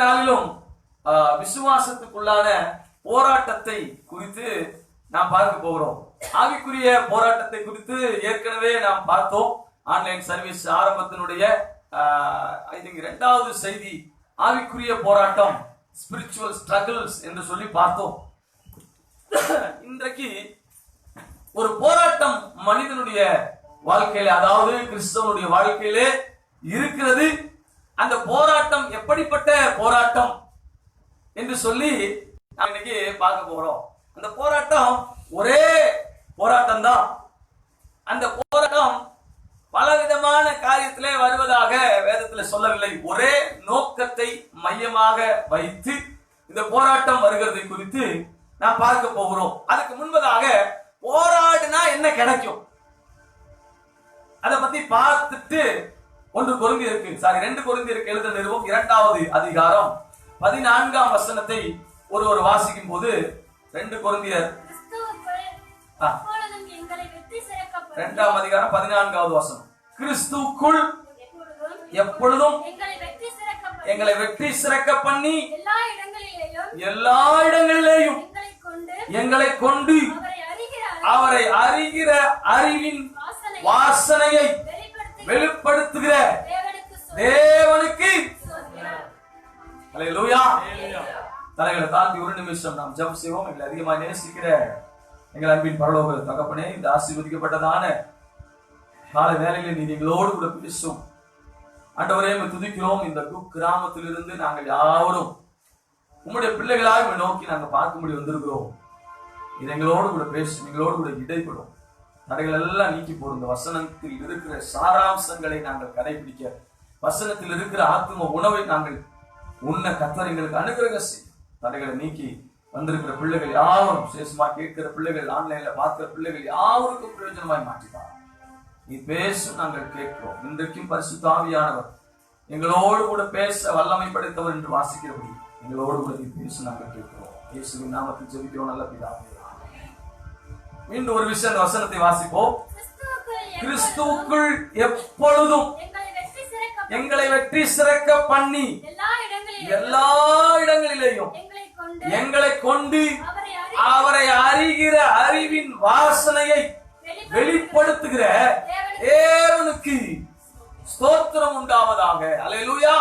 நாளிலும் விசுவாசத்துக்குள்ளான போராட்டத்தை குறித்து நாம் பார்க்க போகிறோம். ஆவிக்குரிய போராட்டத்தை குறித்து ஏற்கனவே நாம் பார்த்தோம். ஆன்லைன் சர்வீஸ் ஆரம்பத்தினுடைய இரண்டாவது செய்தி ஆவிக்குரிய போராட்டம், ஸ்பிரிச்சுவல் ஸ்ட்ரகிள்ஸ் என்று சொல்லி பார்த்தோம். இன்றைக்கு ஒரு போராட்டம் மனிதனுடைய வாழ்க்கையில, அதாவது கிறிஸ்தவனுடைய வாழ்க்கையிலே இருக்கிறது. அந்த போராட்டம் எப்படிப்பட்ட போராட்டம் என்று சொல்லி நாம் இன்னைக்கு பார்க்க போறோம். அந்த போராட்டம் ஒரே போராட்டம் தான். அந்த போராட்டம் பலவிதமான காரியத்திலே வருவதாக வேதத்தில் சொல்லவில்லை. ஒரே நோக்கத்தை மையமாக வைத்து இந்த போராட்டம் வருகிறதை குறித்து நாம் பார்க்க போகிறோம். அதுக்கு முன்பதாக போராடினா என்ன கிடைக்கும் அதை பத்தி பார்த்துட்டு 2 கொரிந்தியருக்கு எழுதின நிருபம் 2வது அதிகாரம் 14ஆம் வசனத்தை ஒருவர் வாசிக்கும் போது 2 கொரிந்தியர் 2ஆம் அதிகாரம் 14வது வசனம், கிறிஸ்துவுக்குள் எப்பொழுதும் எங்களை வெற்றி சிறக்க பண்ணி எல்லா இடங்களிலேயும் எங்களை கொண்டு அவரை அறிகிற அறிவின் வாசனையை வெளிப்படுத்துகிற தேவனுக்கு அல்லேலூயா. தலைகளை தாழ்த்தி ஒரு நிமிஷம் நாம் ஜெபம் செய்வோம். எங்களை அதிகமாக நேசிக்கிற எங்கள் அன்பின் பரலோக தகப்பனே, இந்த ஆசீர்வதிக்கப்பட்டதான காலை வேளையில நீ எங்களோடு கூட பேசும் ஆண்டவரே, துதிக்கிறோம். இந்த கிராமத்திலிருந்து நாங்கள் யாவரும் உம்முடைய பிள்ளைகளாக நோக்கி நாங்கள் பார்க்கும்படி வந்திருக்கிறோம். இது எங்களோடு கூட பேசும், எங்களோடு கூட இடைப்படும். தடைகள் எல்லாம் நீக்கி போடும். இந்த வசனத்தில் இருக்கிற சாராம்சங்களை நாங்கள் கடைபிடிக்க, வசனத்தில் இருக்கிற ஆத்ம உணவை நாங்கள் உன்ன கர்த்தர் எங்களுக்கு அனுகிரகம் செய்யும். தடைகளை நீக்கி வந்திருக்கிற பிள்ளைகள் யாரும், சேஷமா கேட்கிற பிள்ளைகள், ஆன்லைன்ல பார்க்கிற பிள்ளைகள் யாருக்கும் பிரயோஜனமாய் மாற்றினார். நீ பேசும், நாங்கள் கேட்கிறோம். இன்றைக்கும் பரிசுத்த ஆவியானவர் எங்களோடு கூட பேச வல்லமை படைத்தவர் என்று வாசிக்கிறபடி எங்களோடு கூட நீ பேச நாங்கள் கேட்கிறோம். இயேசுவின் நாமத்தில் ஜெபிக்கிறோம் நல்ல பிதாவே. மீண்டும் ஒரு விஷயம், அந்த வசனத்தை வாசிப்போம். கிறிஸ்துவுக்குள் எப்பொழுதும் எங்களை வெற்றி சிறக்க பண்ணி எல்லா இடங்களிலேயும் எங்களை கொண்டு அவரை அறிகிற அறிவின் வாசனையை வெளிப்படுத்துகிற தேவனுக்கு ஸ்தோத்திரம் உண்டாவதாக. அல்லேலூயா.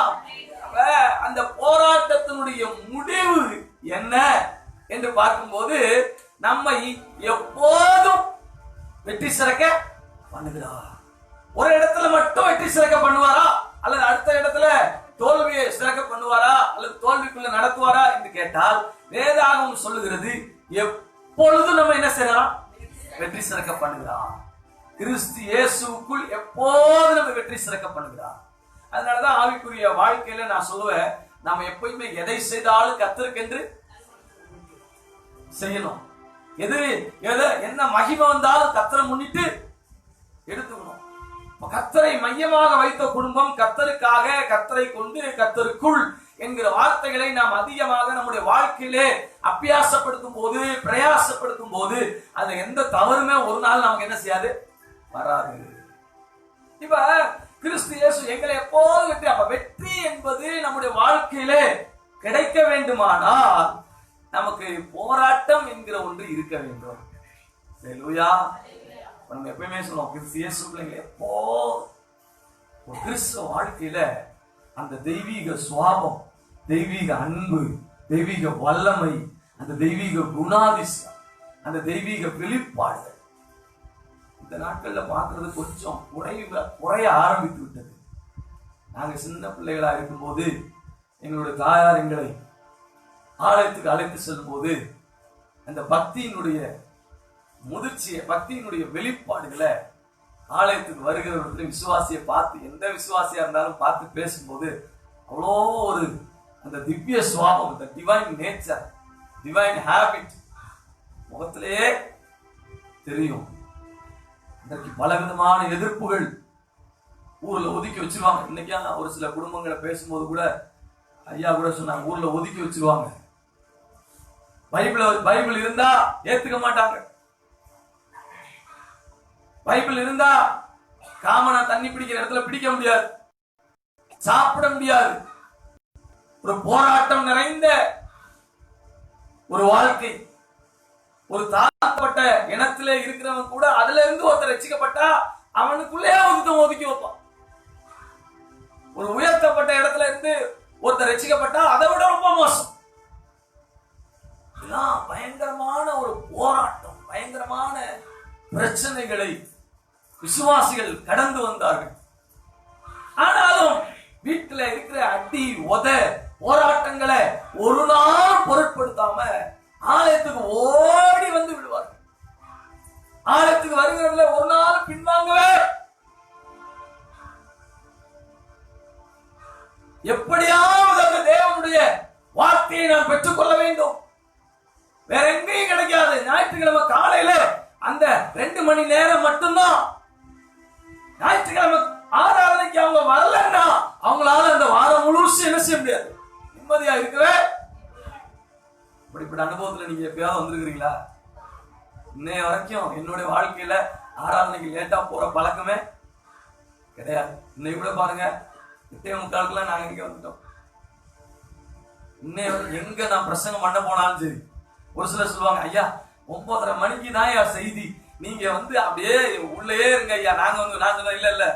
அந்த போராட்டத்தினுடைய முடிவு என்ன என்று பார்க்கும்போது, நம்மை எப்போதும் வெற்றி சிறக்க பண்ணுகிறார். ஒரு இடத்துல மட்டும் வெற்றி சிறக்க பண்ணுவாரா, அல்லது அடுத்த இடத்துல தோல்வியை சிறக்க பண்ணுவாரா, அல்லது தோல்விக்குள்ள நடத்துவாரா என்று கேட்டால், வேதாகமம் சொல்லுகிறது எப்பொழுதும் நம்ம என்ன செய்யலாம், வெற்றி சிறக்க பண்ணுகிறார். கிறிஸ்து இயேசுவுக்குள் எப்போதும் நம்ம வெற்றி சிறக்க பண்ணுகிறார். அதனாலதான் ஆவிக்குரிய வாழ்க்கையில நான் சொல்லுவேன், நாம எப்பயுமே எதை செய்தாலும் கர்த்தருக்கென்று செய்யணும். என்ன மகிமை வந்தாலும் கர்த்தரை முன்னிட்டு எடுத்துக்கணும். கர்த்தரை மையமாக வைத்த குடும்பம், கர்த்தருக்காக, கர்த்தரை கொண்டு, கர்த்தருக்குள் என்கிற வார்த்தைகளை நாம் அதிகமாக நம்முடைய வாழ்க்கையிலே அபியாசப்படுத்தும் போது, பிரயாசப்படுத்தும் போது, அது எந்த தவறுமே ஒரு நாள் நமக்கு என்ன செய்யாது, வராது. இப்ப கிறிஸ்து இயேசு எங்களை எப்போது வெற்றி, அப்ப வெற்றி என்பது நம்முடைய வாழ்க்கையிலே கிடைக்க வேண்டுமானால் நமக்கு போராட்டம் என்கிற ஒன்று இருக்க வேண்டும். அல்லேலூயா. நம்ம எப்பயுமே சொல்லுவோம், கிறிஸ்து இயேசு பிள்ளைங்க எப்போ ஒரு கிறிஸ்துவ வாழ்க்கையில அந்த தெய்வீக சுவாபம், தெய்வீக அன்பு, தெய்வீக வல்லமை, அந்த தெய்வீக குணாதிசயம், அந்த தெய்வீக வெளிப்பாடுகள் இந்த நாட்கள்ல பார்க்கறது கொஞ்சம் குறைய ஆரம்பித்து விட்டது. நாங்க சின்ன பிள்ளைகளா இருக்கும் போது எங்களுடைய தாயார் எங்களை ஆலயத்துக்கு அழைத்து செல்லும் போது அந்த பக்தியினுடைய முதிர்ச்சியை, பக்தியினுடைய வெளிப்பாடுகளை ஆலயத்துக்கு வருகிறவர்களுக்கு விசுவாசியை பார்த்து, எந்த விசுவாசியா இருந்தாலும் பார்த்து பேசும்போது அவ்வளோ ஒரு அந்த திவ்ய சுவாபம், அந்த டிவைன் நேச்சர், டிவைன் ஹேபிட் முகத்திலேயே தெரியும். இதற்கு பலவிதமான எதிர்ப்புகள் ஊர்ல ஒதுக்கி வச்சிருவாங்க. இன்னைக்கு ஒரு சில குடும்பங்களை பேசும்போது கூட ஐயா கூட சொன்னாங்க, ஊர்ல ஒதுக்கி வச்சிருவாங்க. பைபிள் இருந்தா ஏத்துக்க மாட்டாங்க. பைபிள் இருந்தா காமனா தண்ணி பிடிக்கிற இடத்துல பிடிக்க முடியாது, சாப்பிட முடியாது. ஒரு போராட்டம் நிறைந்த ஒரு வாழ்க்கை. ஒரு தாழ்த்தப்பட்ட இனத்திலே இருக்கிறவன் கூட அதுல இருந்து ஒருத்தர் ரட்சிக்கப்பட்டா அவனுக்குள்ளே ஒதுக்கி வைப்பான். ஒரு உயர்த்தப்பட்ட இடத்துல இருந்து ஒருத்தர் ரட்சிக்கப்பட்டா அதை விட ரொம்ப மோசம். பயங்கரமான ஒரு போராட்டம், பயங்கரமான பிரச்சனைகளை விசுவாசிகள் கடந்து வந்தார்கள். ஆனாலும் வீட்டில் இருக்கிற அடி உத போராட்டங்களை ஒரு நாள் பொருட்படுத்தாம ஆலயத்துக்கு ஓடி வந்து விடுவார்கள். ஆலயத்துக்கு வருகிறதுல ஒரு நாள் பின்வாங்கவே. எப்படியாவது அந்த தேவனுடைய வார்த்தையை நாம் பெற்றுக்கொள்ள வேண்டும். வேற எங்கேயும் கிடைக்காது. ஞாயிற்றுக்கிழமை காலையில அந்த 2 மணி நேரம் மட்டும்தான். ஞாயிற்றுக்கிழமை ஆராதனைக்கு அவங்க வரலன்னா அவங்களால அந்த வாரம் முழுசும் என்ன செய்ய முடியாது, நிம்மதியா இருக்கவே. இப்படிப்பட்ட அனுபவத்துல நீங்க எப்பயாவது வந்திருக்கிறீங்களா? இன்னைய வரைக்கும் என்னுடைய வாழ்க்கையில ஆராதனைக்கு லேட்டா போற பழக்கமே கிடையாது. இன்னைக்கு கூட பாருங்க, 8:45 நாங்க இங்க வந்துட்டோம். இன்னைய எங்க நான் பிரசங்கம் பண்ண போனாலும் சரி, ஒரு சிலர் சொல்லுவாங்க, ஐயா 9:30 மணிக்கு தான் செய்தி, நீங்க அப்படியே உள்ளே இருங்க ஐயா. நான் சொன்ன இல்ல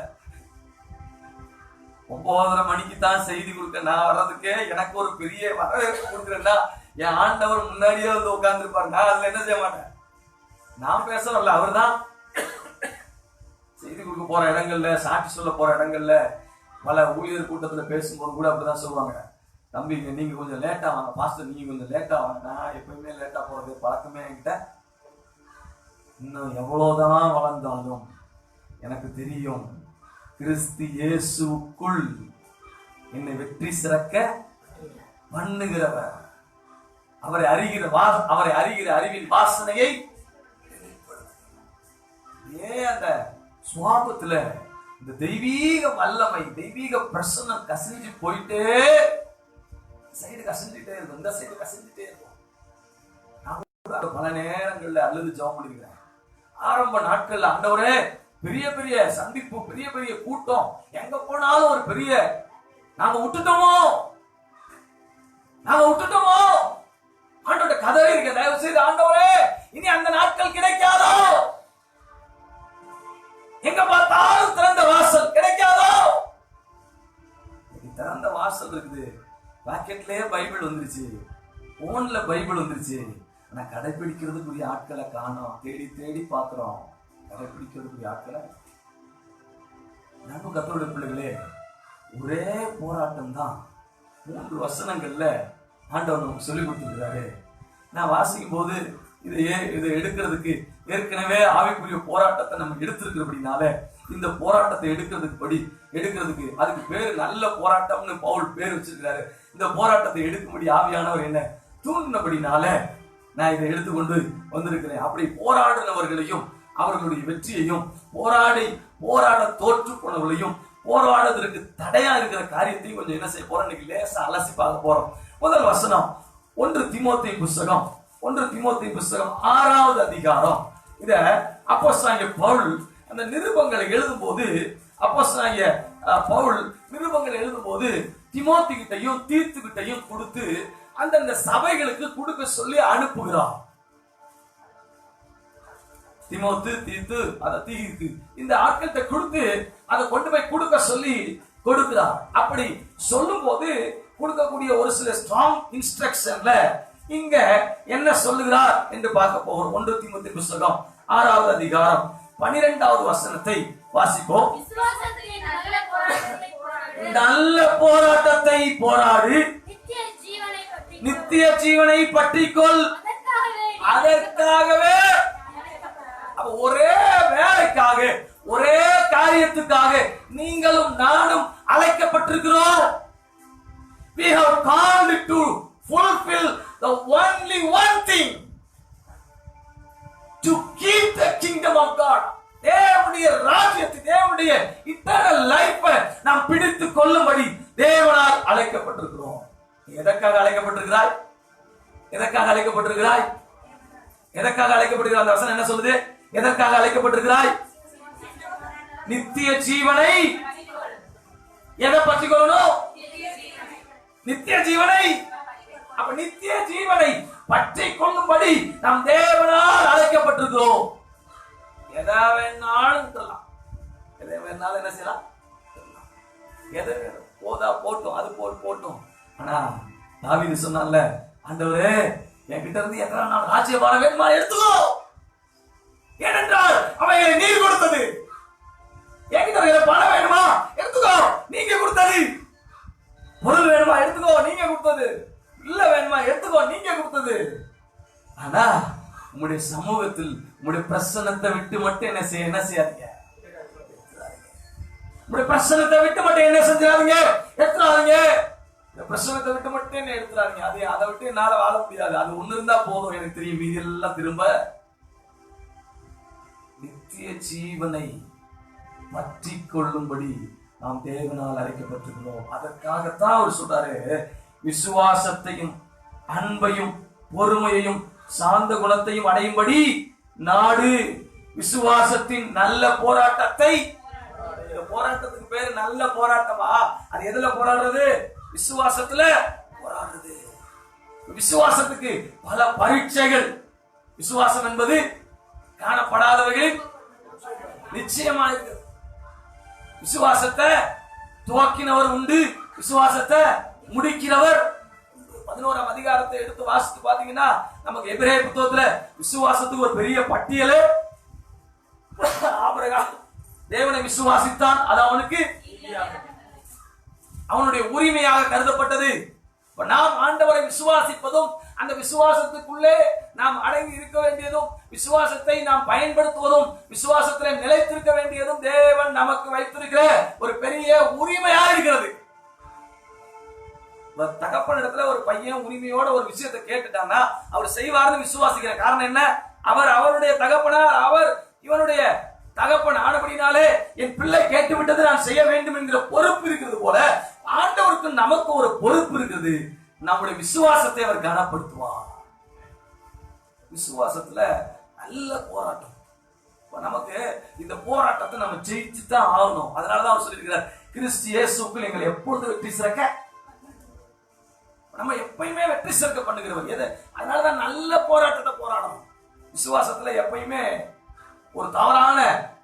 9:30 மணிக்கு தான் செய்தி கொடுக்க நான் வர்றதுக்கே எனக்கு ஒரு பெரிய வரவேற்பு கொடுக்குறேன்னா என் ஆண்டவர் முன்னாடியே உட்கார்ந்து இருப்பாரு. நான் அதுல என்ன செய்ய மாட்டேன், நான் பேசல. அவர் தான் செய்தி கொடுக்க போற இடங்கள்ல, சாட்சி சொல்ல போற இடங்கள்ல, பல ஊழியர் கூட்டத்துல பேசும்போது கூட அப்படிதான் சொல்லுவாங்க, தம்பி நீங்க கொஞ்சம் லேட்டா வாங்க, பாஸ்டர் நீங்க கொஞ்சம் லேட்டா வாங்க. நான் எப்பயுமே லேட்டா போறது பழக்கமே என்கிட்ட. இன்னும் எவ்வளவுதான் வளர்ந்தாலும் எனக்கு தெரியும், கிறிஸ்து இயேசுக்குள் என்னை வெற்றி சிறக்க பண்ணுகிறவர், அவரை அறிகிற அறிவின் வாசனையை அந்த சுவாபத்துல இந்த தெய்வீக வல்லமை, தெய்வீக பிரசன்னம் கசிஞ்சு போயிட்டே, சைடு கசிஞ்சுட்டே இருக்கும், இந்த சைடு கசிஞ்சுட்டே இருக்கும். நான் பல நேரங்கள்ல அழுது ஜெபம் பண்ணிருக்கிறேன். ஆரம்ப நாட்கள்ல ஆண்டவரே பெரிய பெரிய சந்திப்பு, பெரிய பெரிய கூட்டம், எங்க போனாலும் ஒரு பெரிய நாங்க விட்டுட்டோமோ ஆண்டோட கதை இருக்க, தயவு செய்து ஆண்டவரே இனி அந்த நாட்கள் கிடைக்காதோ, எங்க பார்த்தாலும் திறந்த வாசல் கிடைக்காதோ. திறந்த வாசல் இருக்குது, பாக்கெட்லயே பைபிள் வந்துருச்சு, போன்ல பைபிள் வந்துருச்சு, ஆனா கடைபிடிக்கிறதுக்குரிய ஆட்களை காணோம். தேடி தேடி பாக்குறோம், கடைபிடிக்கிறதுக்குரிய ஆட்களை. நம்ம கர்த்தருடைய பிள்ளைகளே, ஒரே போராட்டம் தான் 3 வசனங்கள்ல ஆண்டவர் நமக்கு சொல்லி கொடுத்துருக்கிறாரு. நான் வாசிக்கும் போது இதை எடுக்கிறதுக்கு ஏற்கனவே ஆவிக்குரிய போராட்டத்தை நம்ம எடுத்திருக்கிறபடினால இந்த போராட்டத்தை எடுக்கிறதுக்கு அதுக்கு பேரு நல்ல போராட்டம்னு பவுல் பேர் வச்சிருக்கிறாரு. இந்த போராட்டத்தை எடுக்கும்படி ஆவியானவர் என்ன தூண்டினபடினால நான் இதை எடுத்துக்கொண்டு வந்திருக்கிறேன். அப்படி போராடினவர்களையும் அவர்களுடைய வெற்றியையும் போராட தோற்று போனவர்களையும் போராடுவதற்கு தடையா இருக்கிற காரியத்தையும் கொஞ்சம் என்ன செய்ய போறோம், இன்னைக்கு லேசா அலசி பார்க்க போறோம். முதல் வசனம் 1 தீமோத்தேயு புஸ்தகம் 6வது அதிகாரம். இத அப்போஸ்தலனாகிய பவுல் அந்த நிருபங்களை எழுதும் போது தீமோத்தி கிட்டையும் தீத்து கிட்டையும் கொடுத்து அந்தந்த சபைகளுக்கு கொடுக்க சொல்லி அனுப்புகிறார். தீமோத்து, தீத்து, தீத்து இந்த ஆட்கள்கிட்ட கொடுத்து அதை கொண்டு போய் கொடுக்க சொல்லி கொடுக்கிறார். அப்படி சொல்லும் போது கொடுக்கக்கூடிய ஒரு சில ஸ்ட்ராங் இன்ஸ்ட்ரக்ஷன்ல இங்க என்ன சொல்லுகிறார் என்று பார்க்க போகிறோம். 1 தீமோத்தேயு புஸ்தகம் 6வது அதிகாரம் 12வது வசனத்தை வாசிப்போம். நல்ல போராட்டத்தை போராடு, நித்திய ஜீவனை பற்றிக்கொள், அதற்காகவே ஒரே வேலைக்காக, ஒரே காரியத்துக்காக நீங்களும் நானும் அழைக்கப்பட்டிருக்கிறோம். We have called to fulfill the only one thing, to keep the kingdom of God. தேவனுடைய ராஜ்யத்தை, தேவனுடைய இட்டர்னல் லைஃபை நாம் பிடித்துக் கொள்ளும்படி தேவனால் அழைக்கப்பட்டிருக்கிறோம். எதற்காக அழைக்கப்பட்டிருக்கிறாய்? அந்த வசனம் என்ன சொல்லுது? எதற்காக அழைக்கப்பட்டிருக்கிறாய்? நித்திய ஜீவனை எதை பற்றி கொள்ளணும்? நித்திய ஜீவனை. அப்ப நித்திய ஜீவனை பற்றி கொள்ளும்படி நாம் தேவனால் அழைக்கப்பட்டிருக்கிறோம். எதை வேணாலும் சொல்லலாம், எதை வேணாலும் என்ன செய்யலாம், எதை போதா போட்டும், அது போட்டும். ஆனா தாவீது சொன்னான்ல, ஆண்டவரே என்கிட்ட இருந்து எத்தனை நாள் ராஜ்யபாரம் வேணுமா எடுத்துக்கோ, ஏனென்றால் அவைகளை நீர் கொடுத்தது. என்கிட்ட பணம் வேணுமா எடுத்துக்கோ, நீங்க கொடுத்தது. பொருள் வேணுமா எடுத்துக்கோ, நீங்க கொடுத்தது. இல்ல வேணுமா எடுத்துக்கோ, நீங்க கொடுத்தது. ஆனா உங்களுடைய சமூகத்தில் உங்களுடைய பிரசன்னத்தை விட்டு மட்டும் என்ன செய்யாதீங்க, உங்களுடைய பிரசன்னத்தை விட்டு மட்டும் என்ன செஞ்சாதீங்க, எடுத்துறாதீங்க. பிரசன்னத்தை விட்டு மட்டும் என்ன எடுத்துறாதீங்க. அதை விட்டு என்னால வாழ முடியாது, அது ஒண்ணு இருந்தா போதும், எனக்கு தெரியும், மீதி எல்லாம் திரும்ப. நித்திய ஜீவனை பற்றி கொள்ளும்படி நாம் தேவனால் அழைக்கப்பட்டிருக்கிறோம். அதற்காகத்தான் அவர் சொல்றாரு, விசுவாசத்தையும் அன்பையும் பொறுமையையும் சாந்த குணத்தையும் அடையும்படி நாடு. விசுவாசத்தின் நல்ல போராட்டத்தை. போராட்டத்துக்கு பேரு நல்ல போராட்டமா? அது எதுல போராடுறது? விசுவாசத்துல போராடுறது. விசுவாசத்துக்கு பல பரீட்சைகள். விசுவாசம் என்பது காணப்படாதவர்களின் நிச்சயமா இருக்கு. விசுவாசத்தை துவக்கினவர் உண்டு, விசுவாசத்தை முடிக்கிறவர். 11ஆம் அதிகாரத்தை எடுத்து வாசித்து பாத்தீங்கன்னா நமக்கு எபிரேய புத்தகத்துல விசுவாசத்துக்கு ஒரு பெரிய பட்டியலே. ஆபிரகாம் தேவனை விசுவாசித்தான், அது அவனுக்கு அவனுடைய உரிமையாக கருதப்பட்டது. நாம் ஆண்டவரை விசுவாசிப்பதும் அந்த விசுவாசத்துக்குள்ளே நாம் அடங்கி இருக்க வேண்டியதும் விசுவாசத்தை நாம் பயன்படுத்துவதும் விசுவாசத்தில் நிலைத்திருக்க வேண்டியதும் தேவன் நமக்கு வைத்திருக்கிற ஒரு பெரிய உரிமையா இருக்கிறது. தகப்பன் இடத்துல ஒரு பையன் உரிமையோட ஒரு விஷயத்தை கேட்டுட்டான்னா அவர் செய்வார்னு விசுவாசிக்கிற காரணம் என்ன? அவர் அவருடைய தகப்பனார், அவர் இவனுடைய தகப்பன் ஆனபடினாலே என் பிள்ளை கேட்டு விட்டது நான் செய்ய வேண்டும் என்கிற பொறுப்பு இருக்கிறது போல ஆண்டவருக்கு நமக்கு ஒரு பொறுப்பு இருக்குது. நம்முடைய விசுவாசத்தை அவர் கனப்படுத்துவார். விசுவாசத்துல நல்ல போராட்டம். நமக்கு இந்த போராட்டத்தை நம்ம ஜெயிச்சுதான் ஆகணும். அதனாலதான் அவர் சொல்லியிருக்கிறார், கிறிஸ்து இயேசுக்குள் எங்களை எப்பொழுது வெற்றி சிறக்க. நம்ம எப்பயுமே வெற்றி சிறக்க பண்ணுகிறவர் எது? அதனாலதான் நல்ல போராட்டத்தை போராடணும். விசுவாசத்துல எப்பயுமே ஒரு தவறான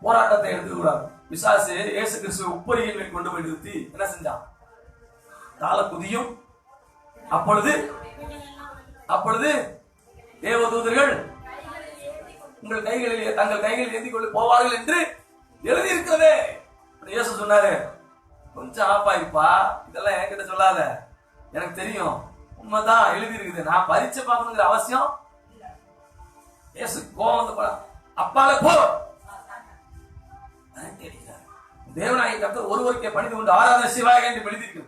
போராட்டத்தை எடுத்துக்கூடாது. பிசாசு இயேசு கிறிஸ்துவை உப்பரியின் மேல் கொண்டு போய் நிறுத்தி என்ன செஞ்சான்? தாள குதியும். அப்பொழுது தேவதூதர்கள் உங்கள் கைகளில் தங்கள் கைகளில் ஏந்தி கொண்டு போவார்கள் என்று எழுதி இருக்கிறதே. இயேசு சொன்னாரு, கொஞ்சம் ஆப்பாயிருப்பா, இதெல்லாம் என்கிட்ட சொல்லாத, எனக்கு தெரியும், உண்மைதான் எழுதி இருக்குது, நான் பரீட்சை பார்க்கணுங்கிற அவசியம். இயேசு கோவம் வந்து அப்பால போ. தேவனாகிய கர்த்தர் ஒருவருக்கே பணிந்து கொண்டு ஆராதனை செய்வாய் என்று எழுதியிருக்கு.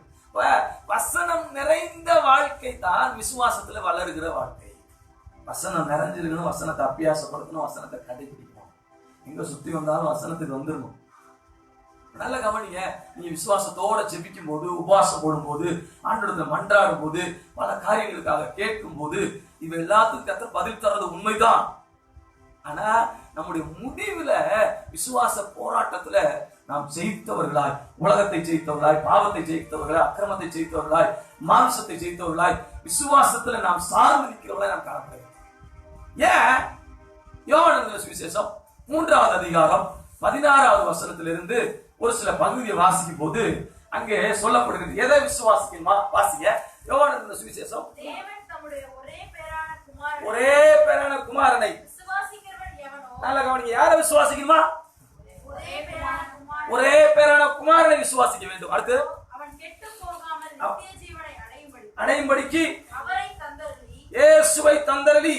வசனம் நிறைந்த வாழ்க்கை தான் விசுவாசத்துல வளருகிற வாழ்க்கை. வசனம் நிறைஞ்சிருக்கணும், வசனத்தை அபியாசப்படுத்தணும், வசனத்தை கடைபிடிக்கணும். எங்க சுத்தி வந்தாலும் வசனத்துக்கு வந்துடணும். நல்ல கவனிங்க, நீங்க விசுவாசத்தோட ஜெபிக்கும் போது, உபவாசம் போடும் போது, ஆண்டவரிடத்துல மன்றாடும் போது, பல காரியங்களுக்காக கேட்கும் போது, இவ எல்லாத்துக்கும் கர்த்தர் பதில் தர்றது உண்மைதான். ஆனா நம்முடைய முடிவுல விசுவாச போராட்டத்துல நாம் ஜெயித்தவர்களாய், உலகத்தை ஜெயித்தவர்களாய், பாவத்தை ஜெயித்தவர்களாய், அக்கிரமத்தை ஜெயித்தவர்களாய், மாம்சத்தை ஜெயித்தவர்களாய், விசுவாசத்துல நாம் சார்ந்து நிற்கிறவர்களாய் நாம் காணப்படுகிறோம். ஏன்? யோவான் சுவிசேஷம் 3ஆவது அதிகாரம் 16வது வசனத்திலிருந்து ஒரு சில பகுதியை வாசிக்கும் போது அங்கே சொல்லப்படுகிறது. எதை விசுவாசிக்கணுமா? வாசிங்க. யோவான் சுவிசேஷம். ஒரே பேரான குமாரனை நல்ல கவனிங்க. யாரை விசுவாசிக்கணுமா? ஒரே பேரான குமாரனை விசுவாசிக்க வேண்டும். அடுத்து அடையும்படிக்கு இயேசுவை தந்தரளி,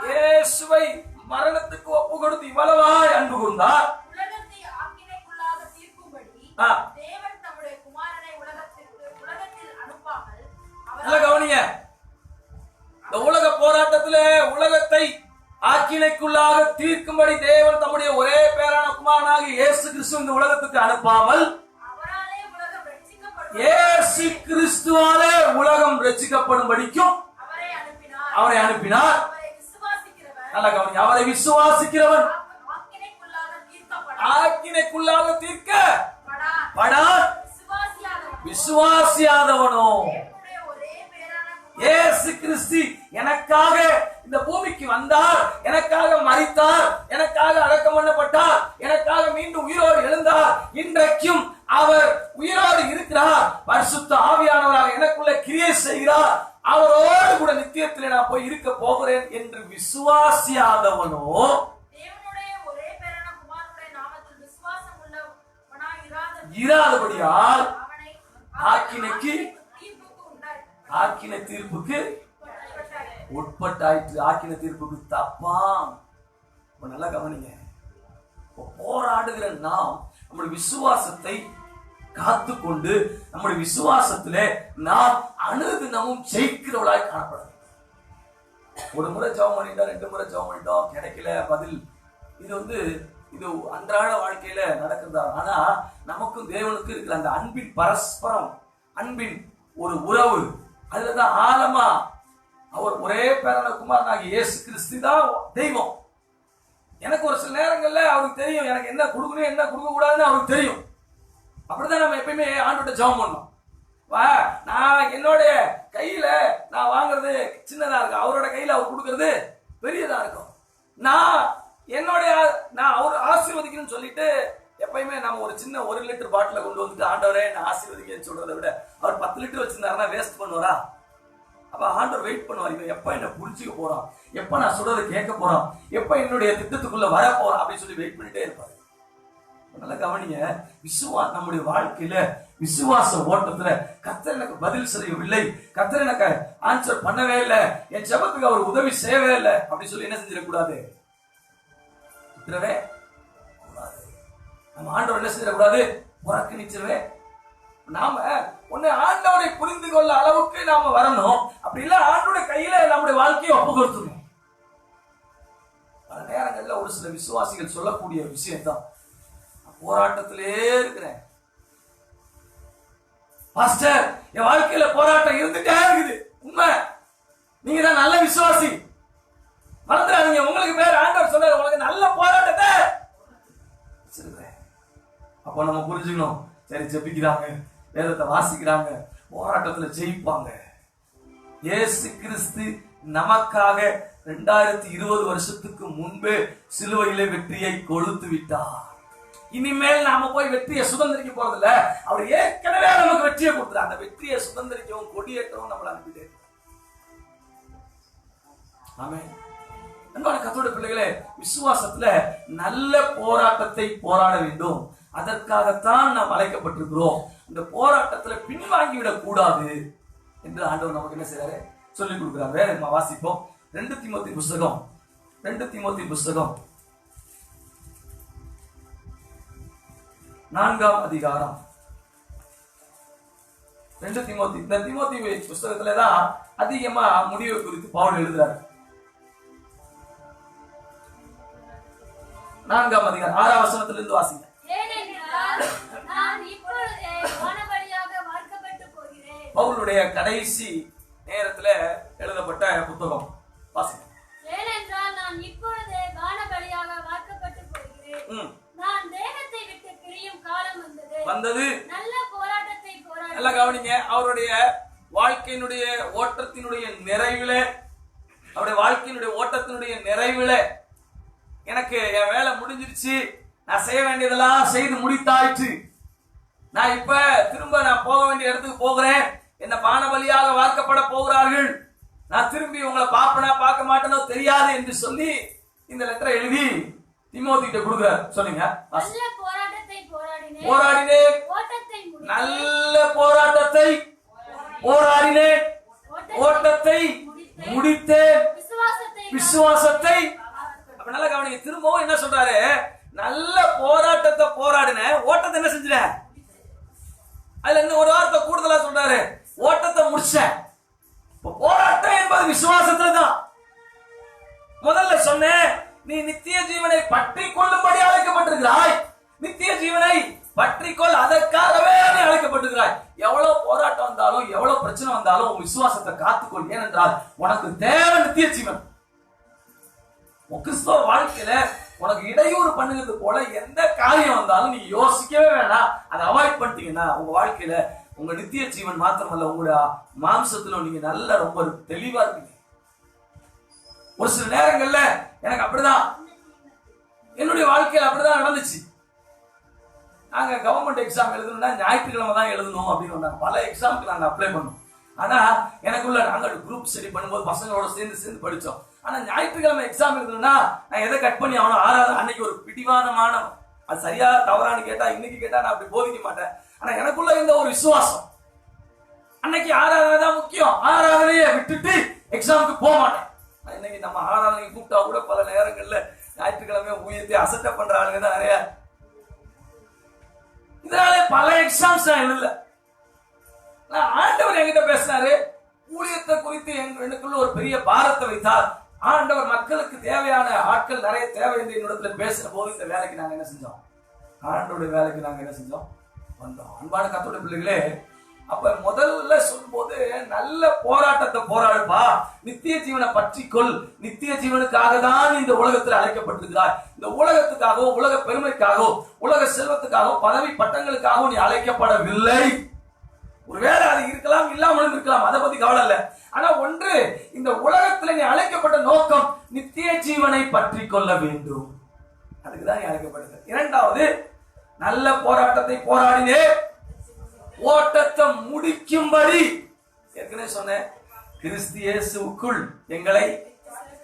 இயேசுவை மரணத்துக்கு ஒப்பு கொடுத்து இவ்வளவாய் அன்பு கூர்ந்தார். நல்ல கவனிங்க. இந்த உலக போராட்டத்துல உலகத்தை ஆக்கினைக்குள்ளாக தீர்க்கும்படி தேவன் தம்முடைய ஒரே பேரான குமாரனாக இயேசு கிறிஸ்து இந்த உலகத்துக்கு அனுப்பாமல், இயேசு கிறிஸ்துவாலே உலகம் ரட்சிக்கப்படும்படிக்கும் அவரை அனுப்பினார். நல்ல கவனி. அவரை விசுவாசிக்கிறவன் ஆக்கினைக்குள்ளாக தீர்க்கப்படான். விசுவாசியாதவனோ இயேசு கிறிஸ்து எனக்காக இந்த பூமிக்கு வந்தார், எனக்காக மரித்தார், எனக்காக அடக்கம் பண்ணப்பட்டார், எனக்காக மீண்டும் உயிரோடு எழுந்தார். இன்றைக்கும் அவர் உயிரோடு இருக்கிறார். பரிசுத்த ஆவியானவராக எனக்குள்ள கிரியை செய்கிறார். அவரோடு கூட நித்தியத்திலே நான் போய் இருக்க போகிறேன் என்று விசுவாசியாதவனோ இராதபடியால் ஆக்கின தீர்ப்புக்கு உட்பட்டாயிற்று. ஆக்கின தீர்ப்புக்கு தப்பா. நல்லா கவனிங்க. போராடுகிற நாம் நம்முடைய விசுவாசத்தை காத்துக்கொண்டு நம்முடைய விசுவாசத்திலே நாம் அனுதினமும் ஜெயிக்கிறவளாய் காணப்பட வேண்டும். ஒரு முறை ஜெபம் பண்ணிட்டோம், 2 முறை ஜெபம் பண்ணிட்டோம், கிடைக்கல பதில். இது அன்றாட வாழ்க்கையில நடக்கிறதா? ஆனா நமக்கும் தேவனுக்கு இருக்கிற அந்த அன்பின் பரஸ்பரம், அன்பின் ஒரு உறவு, அதுலதான் ஆழமா அவர் ஒரே பேரான குமாரனாகிய இயேசு கிறிஸ்து தான் தெய்வம். எனக்கு ஒரு சில நேரங்கள்ல அவருக்கு தெரியும் எனக்கு என்ன கொடுக்கணும் என்ன கொடுக்க கூடாதுன்னு அவருக்கு தெரியும். அப்படிதான் நம்ம எப்பயுமே ஆண்டவர்கிட்ட ஜெபம் பண்ணோம். நான் என்னுடைய கையில நான் வாங்குறது சின்னதா இருக்கும், அவரோட கையில அவர் கொடுக்கறது பெரியதா இருக்கும். நான் அவர் ஆசீர்வதிக்கணும்னு சொல்லிட்டு எப்பயுமே நம்ம ஒரு சின்ன 1 லிட்டர் பாட்டில கொண்டு வந்துட்டு ஆண்டவரே நான் ஆசீர்வதிக்கன்னு சொல்றதை விட அவர் 10 லிட்டர் வச்சிருந்தாருன்னா வேஸ்ட் பண்ணுவாரா? அப்ப ஆண்டவர் வெயிட் பண்ணுவார். இவன் எப்ப என்ன புரிஞ்சுக்க போறான், எப்ப நான் சொல்றதை கேட்க போறான், எப்ப என்னுடைய திட்டத்துக்குள்ள வர போறான் அப்படின்னு சொல்லி வெயிட் பண்ணிட்டே இருப்பாரு. நல்லா கவனிங்க. நம்முடைய வாழ்க்கையில விசுவாச ஓட்டத்துல கர்த்தர் எனக்கு பதில் செய்யவில்லை, கர்த்தர் எனக்கு ஆன்சர் பண்ணவே இல்லை, என் ஜெபத்துக்கு அவர் உதவி செய்யவே இல்லை அப்படின்னு சொல்லி என்ன செஞ்சிடக்கூடாது? நம்ம ஆண்டவர் என்ன செஞ்சிடக்கூடாது? புறக்கணிச்சிருவே. நாம ஒன்னு ஆண்டவரை புரிந்து கொள்ள அளவுக்கு நாம வரணும். அப்படி இல்ல ஆண்டவருடைய கையில நம்முடைய வாழ்க்கையை ஒப்பு கொடுத்துணும். பல நேரங்கள்ல ஒரு சில விசுவாசிகள் சொல்லக்கூடிய விஷயம் தான், போராட்டத்திலே இருக்கிறேன் பாஸ்டர், என் வாழ்க்கையில போராட்டம் இருந்துட்டே இருக்குது. உண்மை, நீங்க தான் நல்ல விசுவாசி, மறந்துடாதீங்க. உங்களுக்கு பேர் ஆண்டவர் சொல்றாரு, உங்களுக்கு நல்ல போராட்டத்தை. அப்போ நம்ம புரிஞ்சுக்கணும், சரி ஜெபிக்கிறாங்க, வேதத்தை வாசிக்கிறாங்க, போராட்டத்துல ஜெயிப்பாங்க. இயேசு கிறிஸ்து நமக்காக 2020 வருஷத்துக்கு முன்பே சிலுவையிலே வெற்றியை கொளுத்து விட்டார். இனிமேல் நாம போய் வெற்றியை சுதந்திரிக்க போறதில்ல, அவர் ஏற்கனவே நமக்கு வெற்றியை கொடுத்தார். அந்த வெற்றியை சுதந்திரிக்கவும் கொடியேற்றவும் நம்மளை அனுப்பிட்டே. ஆமென். அன்பான கர்த்தருடைய பிள்ளைகளே, விசுவாசத்துல நல்ல போராட்டத்தை போராட வேண்டும். அதற்காகத்தான் நாம் அழைக்கப்பட்டிருக்கிறோம். இந்த போராட்டத்துல பின்வாங்கிவிடக் கூடாது என்று ஆண்டவர் நமக்கு என்ன செய்யறாரு? சொல்லிக் கொடுக்கிறார். வேற நம்ம வாசிப்போம். 2 தீமோத்தி புஸ்தகம் 4ஆம் அதிகாரம். 2 தீமோத்தி, இந்த தீமோத்தி புஸ்தகத்துலதான் அதிகமா முடிவை குறித்து பவுல் எழுதுறாரு. 4ஆம் அதிகாரம் 6ஆம் வசனத்திலிருந்து வாசிங்க. பவுலுடைய கடைசி நேரத்துல எழுதப்பட்ட புத்தகம் வாசிங்க. ஏனென்றால் நான் இப்பொழுது வானபலியாக வார்க்கப்பட்டு போகிறேன். நான் தேகத்தை விட்டு பிரியும் காலம் வந்தது. நல்ல போராட்டத்தை போராடி. நல்லா கவனிங்க. அவருடைய வாழ்க்கையினுடைய ஓட்டத்தினுடைய நிறைவில, அவருடைய வாழ்க்கையினுடைய ஓட்டத்தினுடைய நிறைவில எனக்கு என் வேலை முடிஞ்சிருச்சு, நான் செய்ய வேண்டியதெல்லாம் செய்து முடித்தாயிற்று, நான் இப்ப திரும்ப நான் போக வேண்டிய இடத்துக்கு போகிறேன், என்ன பானபலியாக வார்க்கப்பட போகிறார்கள், நான் திரும்பி உங்களை பார்ப்பனா பார்க்க மாட்டேனோ தெரியாது என்று சொல்லி இந்த லெட்டரை எழுதி தீமோத்திட்ட கொடுக்கிறார். சொல்லுங்க. நல்ல போராட்டத்தை போராடினேன், நல்ல போராட்டத்தை போராடினேன், ஓட்டத்தை முடித்தேன், விசுவாசத்தை. அப்ப நல்லா கவனிங்க. திரும்பவும் என்ன சொல்றாரு? நல்ல போராட்டத்தை போராடின, ஓட்டத்தை என்ன செஞ்ச? அதுல இன்னும் ஒரு வார்த்தை கூடுதலா சொல்றாரு, ஓட்டத்தை முடிச்சேன். போராட்டம் என்பது விசுவாசத்துல தான். முதல்ல சொன்னேன், நீ நித்திய ஜீவனை பற்றி கொள்ளும்படி அழைக்கப்பட்டிருக்கிறாய். நித்திய ஜீவனை பற்றிக்கொள், அதற்காகவே நீ அழைக்கப்பட்டிருக்கிறாய். எவ்வளவு போராட்டம் வந்தாலும், எவ்வளவு பிரச்சனை வந்தாலும் உன் விசுவாசத்தை காத்துக்கொள். ஏனென்றால் உனக்கு தேவை நித்திய ஜீவன். கிறிஸ்தவ வாழ்க்கையில உனக்கு இடையூறு பண்ணுகிறது போல எந்த காரியம் வந்தாலும் நீ யோசிக்கவே வேணாம். அதை அவாய்ட் பண்ணிட்டீங்கன்னா உங்க வாழ்க்கையில உங்க நித்திய ஜீவன் மாத்திரமல்ல, உங்களுடைய மாம்சத்துல நீங்க நல்ல ரொம்ப தெளிவா இருப்பீங்க. ஒரு சில நேரங்கள்ல எனக்கு அப்படிதான், என்னுடைய வாழ்க்கையில் அப்படிதான் நடந்துச்சு. நாங்க கவர்மெண்ட் எக்ஸாம் எழுதணும்னா ஞாயிற்றுக்கிழமை தான் எழுதணும் அப்படின்னு வந்தாங்க. பல எக்ஸாமுக்கு நாங்க அப்ளை பண்ணோம். ஆனா எனக்குள்ள நாங்க குரூப் ஸ்டடி பண்ணும்போது பசங்களோட சேர்ந்து படிச்சோம். ஆனா ஞாயிற்றுக்கிழமை எக்ஸாம் எழுதணும்னா நான் எதை கட் பண்ணி ஆகணும்? ஆறாவது அன்னைக்கு ஒரு பிடிவானமான, அது சரியா தவறான்னு கேட்டா இன்னைக்கு கேட்டா நான் அப்படி போதிக்க மாட்டேன். ஆனா எனக்குள்ள இந்த ஒரு விசுவாசம், அன்னைக்கு ஆராதனை தான் முக்கியம், ஆராதனையை விட்டுட்டு எக்ஸாமுக்கு போக மாட்டேன். இன்னைக்கு நம்ம ஆராதனை கூப்பிட்டா கூட பல நேரங்கள்ல ஞாயிற்றுக்கிழமை ஊழியத்தை அசட்டை பண்ற ஆளுங்க தான் நிறைய. இதனால பல எக்ஸாம்ஸ் நான் எழுதல. ஆண்டவர் என்கிட்ட பேசினாரு, ஊழியத்தை குறித்து எனக்குள்ள ஒரு பெரிய பாரத்தை வைத்தார். ஆண்டவர் மக்களுக்கு தேவையான ஆட்கள் நிறைய தேவை என்று என்னிடத்துல பேசின போது இந்த வேலைக்கு நாங்க என்ன செஞ்சோம்? ஆண்டோட வேலைக்கு நாங்க என்ன செஞ்சோம்? வந்தோம். அன்பான கர்த்தருடைய பிள்ளைகளே, அப்ப முதல்ல சொல்லும்போது நல்ல போராட்டத்தை போராடுப்பா, நித்திய ஜீவனை பற்றிக்கொள். நித்திய ஜீவனுக்காக தான் இந்த உலகத்தில் அழைக்கப்பட்டிருக்கிறாய். இந்த உலகத்துக்காகவோ உலக பெருமைக்காகவோ உலக செல்வத்துக்காகவோ பதவி பட்டங்களுக்காகவோ நீ அழைக்கப்படவில்லை. ஒருவேளை அது இருக்கலாம், இல்லாமலும் இருக்கலாம், அதை பத்தி கவலை இல்லை. ஆனா ஒன்று, இந்த உலகத்துல நீ அழைக்கப்பட்ட நோக்கம் நித்திய ஜீவனை பற்றி கொள்ள வேண்டும். அதுக்குதான் நீ அழைக்கப்படுது. இரண்டாவது, நல்ல போராட்டத்தை போராடினே ஓட்டத்தை முடிக்கும்படி, ஏற்கனவே சொன்னேன், கிறிஸ்து இயேசுவுக்குள் எங்களை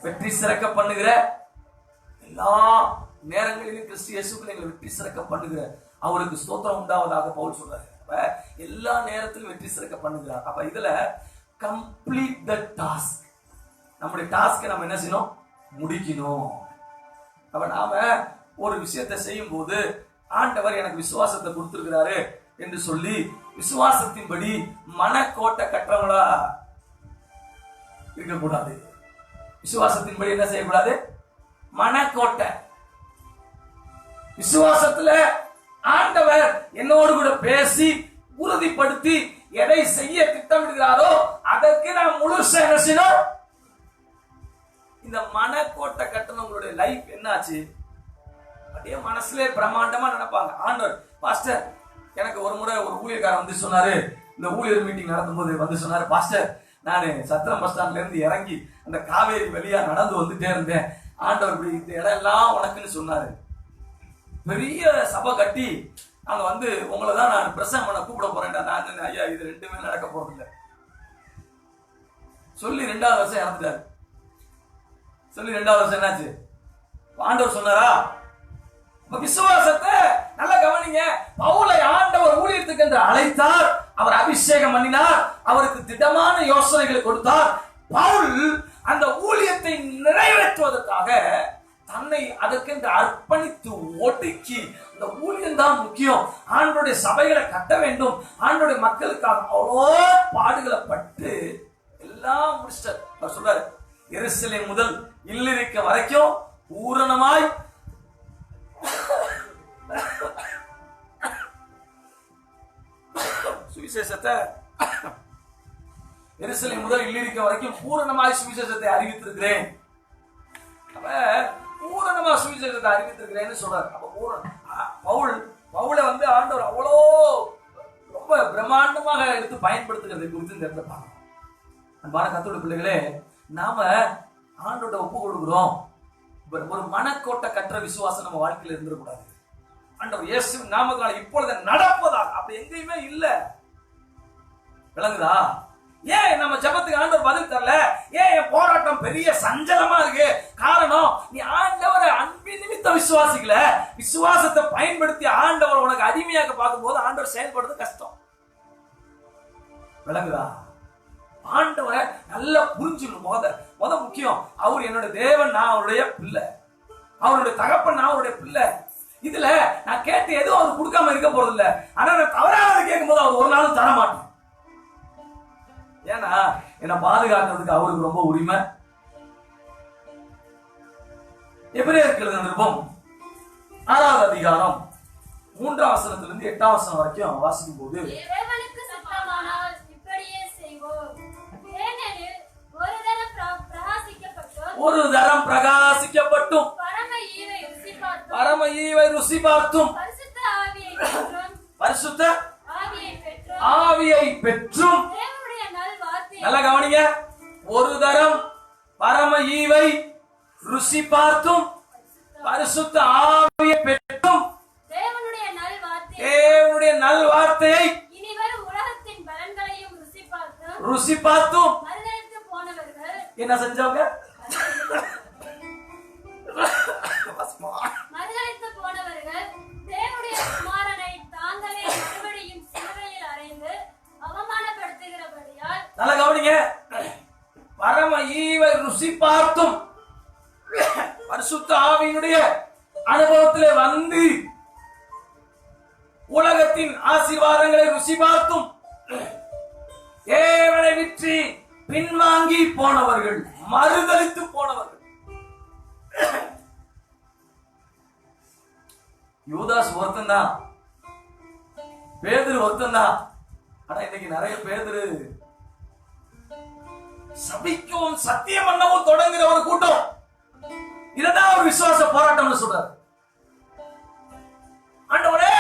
வெற்றி சிறக்க பண்ணுகிற, எல்லா நேரங்களிலும் கிறிஸ்து இயேசுக்குள் எங்களை வெற்றி சிறக்க பண்ணுகிற அவருக்கு ஸ்தோத்திரம் உண்டாவதாக பவுல் சொல்றாரு. எல்லா நேரத்திலும் வெற்றி சிறக்க பண்ணுகிறார். அப்ப இதுல கம்ப்ளீட் த டாஸ்க், நம்முடைய டாஸ்கை நம்ம என்ன செய்யணும்? முடிக்கணும். அப்ப நாம ஒரு விஷயத்தை செய்யும் போது ஆண்டவர் எனக்கு விசுவாசத்தை கொடுத்திருக்கிறாரு என்று சொல்லி விசுவாசத்தின்படி மனக்கோட்டை கற்றவங்களா இருக்கக்கூடாது. விசுவாசத்தின்படி என்ன செய்யக்கூடாது? மனக்கோட்டை. விசுவாசத்துல ஆண்டவர் என்னோடு கூட பேசி உறுதிப்படுத்தி எதை செய்ய திட்டமிடுகிறாரோ அதற்கு நான் முழுசா என்ன செய்யணும்? இந்த மனக்கோட்டை கட்டணங்களுடைய லைஃப் என்னாச்சு? அப்படியே மனசுல பிரம்மாண்டமா நினைப்பாங்க. ஆண்டவர் பாஸ்டர், எனக்கு ஒரு முறை ஒரு ஊழியக்காரர் வந்து சொன்னாரு, இந்த ஊழியர் மீட்டிங் நடத்தும் போது வந்து சொன்னாரு, பாஸ்டர், நான் சத்திரம் பஸ் ஸ்டாண்ட்ல இருந்து இறங்கி அந்த காவேரி வழியா நடந்து வந்துட்டே இருந்தேன். ஆண்டவர் இப்படி இந்த இடம் எல்லாம் உனக்குன்னு சொன்னாரு. பெரிய சபை கட்டி அங்க வந்து உங்களை தான் நான் பிரசங்கம் பண்ண கூப்பிட போறேன்டா. நான் ஐயா, இது ரெண்டுமே நடக்க போறது இல்லை சொல்லி 2வது வருஷம் இறந்துட்டாரு. சொல்லி 2வது வருஷம் என்னாச்சு? ஆண்டவர் சொன்னாரா? விசுவாசத்தை நல்ல கவனிங்க. பவுலை ஆண்டவர் ஊழியத்துக்கு என்று அழைத்தார், அவர் அபிஷேகம் பண்ணினார், அவருக்கு திடமான யோசனைகளை கொடுத்தார். பவுல் அந்த ஊழியத்தை நிறைவேற்றுவதற்காக தன்னை அதற்கென்று அர்ப்பணித்து ஒடுக்கி, இந்த ஊழியம் தான் முக்கியம், ஆண்டோடைய சபைகளை கட்ட வேண்டும், ஆண்டோடைய மக்களுக்காக அவ்வளோ பாடுகளை பட்டு எல்லாம் முடிச்சிட்டார். அவர் சொல்றாரு, எருசலேம் முதல் இல்லிரிக்க வரைக்கும் பூரணமாய் சுவிசேஷத்தை, எருசலேம் முதல் இல்லிரிக்க வரைக்கும் பூரணமாய் சுவிசேஷத்தை அறிவித்திருக்கிறேன். பூரணமா சுவிசேஷத்தை அறிவித்திருக்கிறேன்னு சொல்றாரு. அப்ப பவுலை வந்து ஆண்டவர் அவ்வளோ ரொம்ப பிரம்மாண்டமாக எடுத்து பயன்படுத்துகிறது குறித்து இந்த இடத்துல பார்க்கணும். அன்பான கர்த்தருடைய பிள்ளைகளே, நாம ஆண்டோட ஒப்பு கொடுக்கிறோம். ஒரு மனக்கோட்டை கற்ற விசுவாசம் நம்ம வாழ்க்கையில இருந்துடக்கூடாது. ஆண்டவர் இயேசு நாமத்தினால இப்பொழுது நடப்பதாக அப்படி எங்கேயுமே இல்ல. விளங்குதா? ஏன் நம்ம ஜெபத்துக்கு ஆண்டவர் பதில் தரல? ஏன் என் போராட்டம் பெரிய சஞ்சலமா இருக்கு? காரணம், நீ ஆண்டவரை அன்பின் நிமித்த விசுவாசிக்கல. விசுவாசத்தை பயன்படுத்தி ஆண்டவர் உனக்கு அடிமையாக பார்க்கும் போது ஆண்டவர் செயல்படுறது கஷ்டம். விளங்குதா? ஆண்டவரை நல்லா புரிஞ்சுக்கணும். முத முக்கியம், அவர் என்னோட தேவன், நான் அவருடைய பிள்ளை, அவருடைய தகப்பன், நான் அவருடைய பிள்ளை. இதுல நான் கேட்டு எதுவும் அவர் கொடுக்காம இருக்க போறது இல்ல. ஆனா நான் தவறானதை கேட்கும் போது அவர் ஒரு நாளும் தர மாட்டேன். ஏன்னா என்ன பாதுகாக்கிறதுக்கு அவருக்கு ரொம்ப உரிமை. எபிரேயருக்கு நிருபம் 6வது அதிகாரம் 3ஆம் வசனத்திலிருந்து 8ஆம் வசனம் வரைக்கும் வாசிக்கும் போது, ஒரு தரம் பிரகாசிக்கப்பட்டும் பரம ஈவை ருசி பார்த்தும் பரிசுத்த ஆவியை பெற்றும், தேவனுடைய நல்வார்த்தையை நல்ல கவனிங்க, ஒரு தரம் பரம ஈவை ருசி பார்த்தும் பரிசுத்த ஆவியை பெற்றும் தேவனுடைய நல்வார்த்தையை இனிவரும் உலகத்தின் பலன்களையும் ருசி பார்த்தும் மறுதலித்து போனவர்கள் என்ன செஞ்சவங்க? மறுதலித்து போனவர்கள் தேவனுடைய குமாரனை தாங்களே மறுபடியும் சிலுவையில் அறைந்து அவமானப்படுத்துகிறபடியால், நல்ல கவனிங்க, பரம ஈவை ருசி பார்த்தும் பரிசுத்த ஆவியினுடைய அனுபவத்திலே வந்து உலகத்தின் ஆசீர்வாதங்களை ருசி பார்த்தும் தேவனை விட்டு பின்வாங்கி போனவர்கள், மறுதலித்து போனவர்கள். யூதாஸ் ஒருத்தன் தான், பேதுரு ஒருத்தன் தான். ஆனா இன்னைக்கு நிறைய பேதுரு சபிக்கவும் சத்தியம் பண்ணவும் தொடங்குற ஒரு கூட்டம். இதுதான் ஒரு விசுவாச போராட்டம்னு சொல்றாரு. ஆண்டவரே,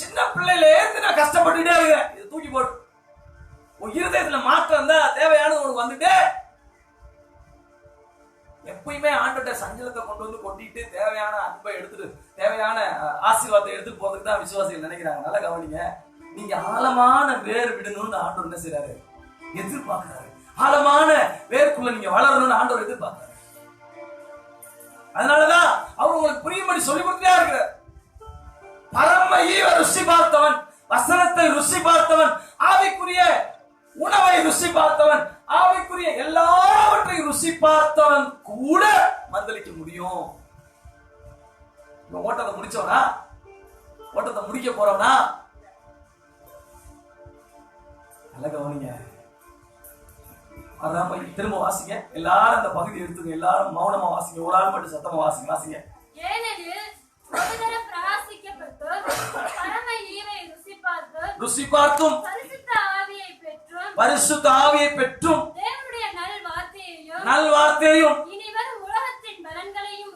சின்ன பிள்ளையில இருந்து நான் கஷ்டப்பட்டுட்டே இருக்கிறேன், இது தூக்கி போடு. உன் இருதயத்துல மாற்றம் தான் தேவையானது உனக்கு வந்துட்டு. எப்பயுமே ஆண்டவர்ட்ட சஞ்சலத்தை கொண்டு வந்து கொட்டிட்டு தேவையான அன்பை எடுத்துட்டு தேவையான ஆசீர்வாதத்தை எடுத்துட்டு போறதுக்கு தான் விசுவாசிகள் நினைக்கிறாங்க. நல்லா கவனிங்க, நீங்க ஆழமான வேர் விடணும்னு ஆண்டவர் என்ன செய்யறாரு? எதிர்பார்க்கிறாரு. ஆழமான வேர்க்குள்ள நீங்க வளரணும்னு ஆண்டவர் எதிர்பார்க்கிறாரு. அதனாலதான் அவர் உங்களுக்கு புரியும்படி சொல்லி கொடுத்துட்டே இருக்கிறார். பரம ஈவை ருசி பார்த்தவன், வசனத்தை ருசி பார்த்தவன், ஆவிக்குரிய உணவை ருசி பார்த்தவன், ஆவிக்குரிய எல்லாவற்றையும் ருசி பார்த்தவன் கூட மறுதலிக்க முடியும். ஓட்டத்தை முடிச்சவனா, ஓட்டத்தை முடிக்க போறவனா, நல்ல கவனிங்க. அதான் திரும்ப வாசிங்க. எல்லாரும் அந்த பகுதி எடுத்துங்க. எல்லாரும் மௌனமா வாசிங்க. ஒரு ஆள் மட்டும் சத்தமா வாசிங்க. வாசிங்க. ஏனெனில் ஒரு தரம் பிரகாசிக்கப்பட்டு பரம ஈவை ருசி பார்த்தும் பரிசுத்த ஆவியை பெற்றும் தேவனுடைய நல்வார்த்தையையும் இனிவரும் உலகத்தின் பலன்களையும்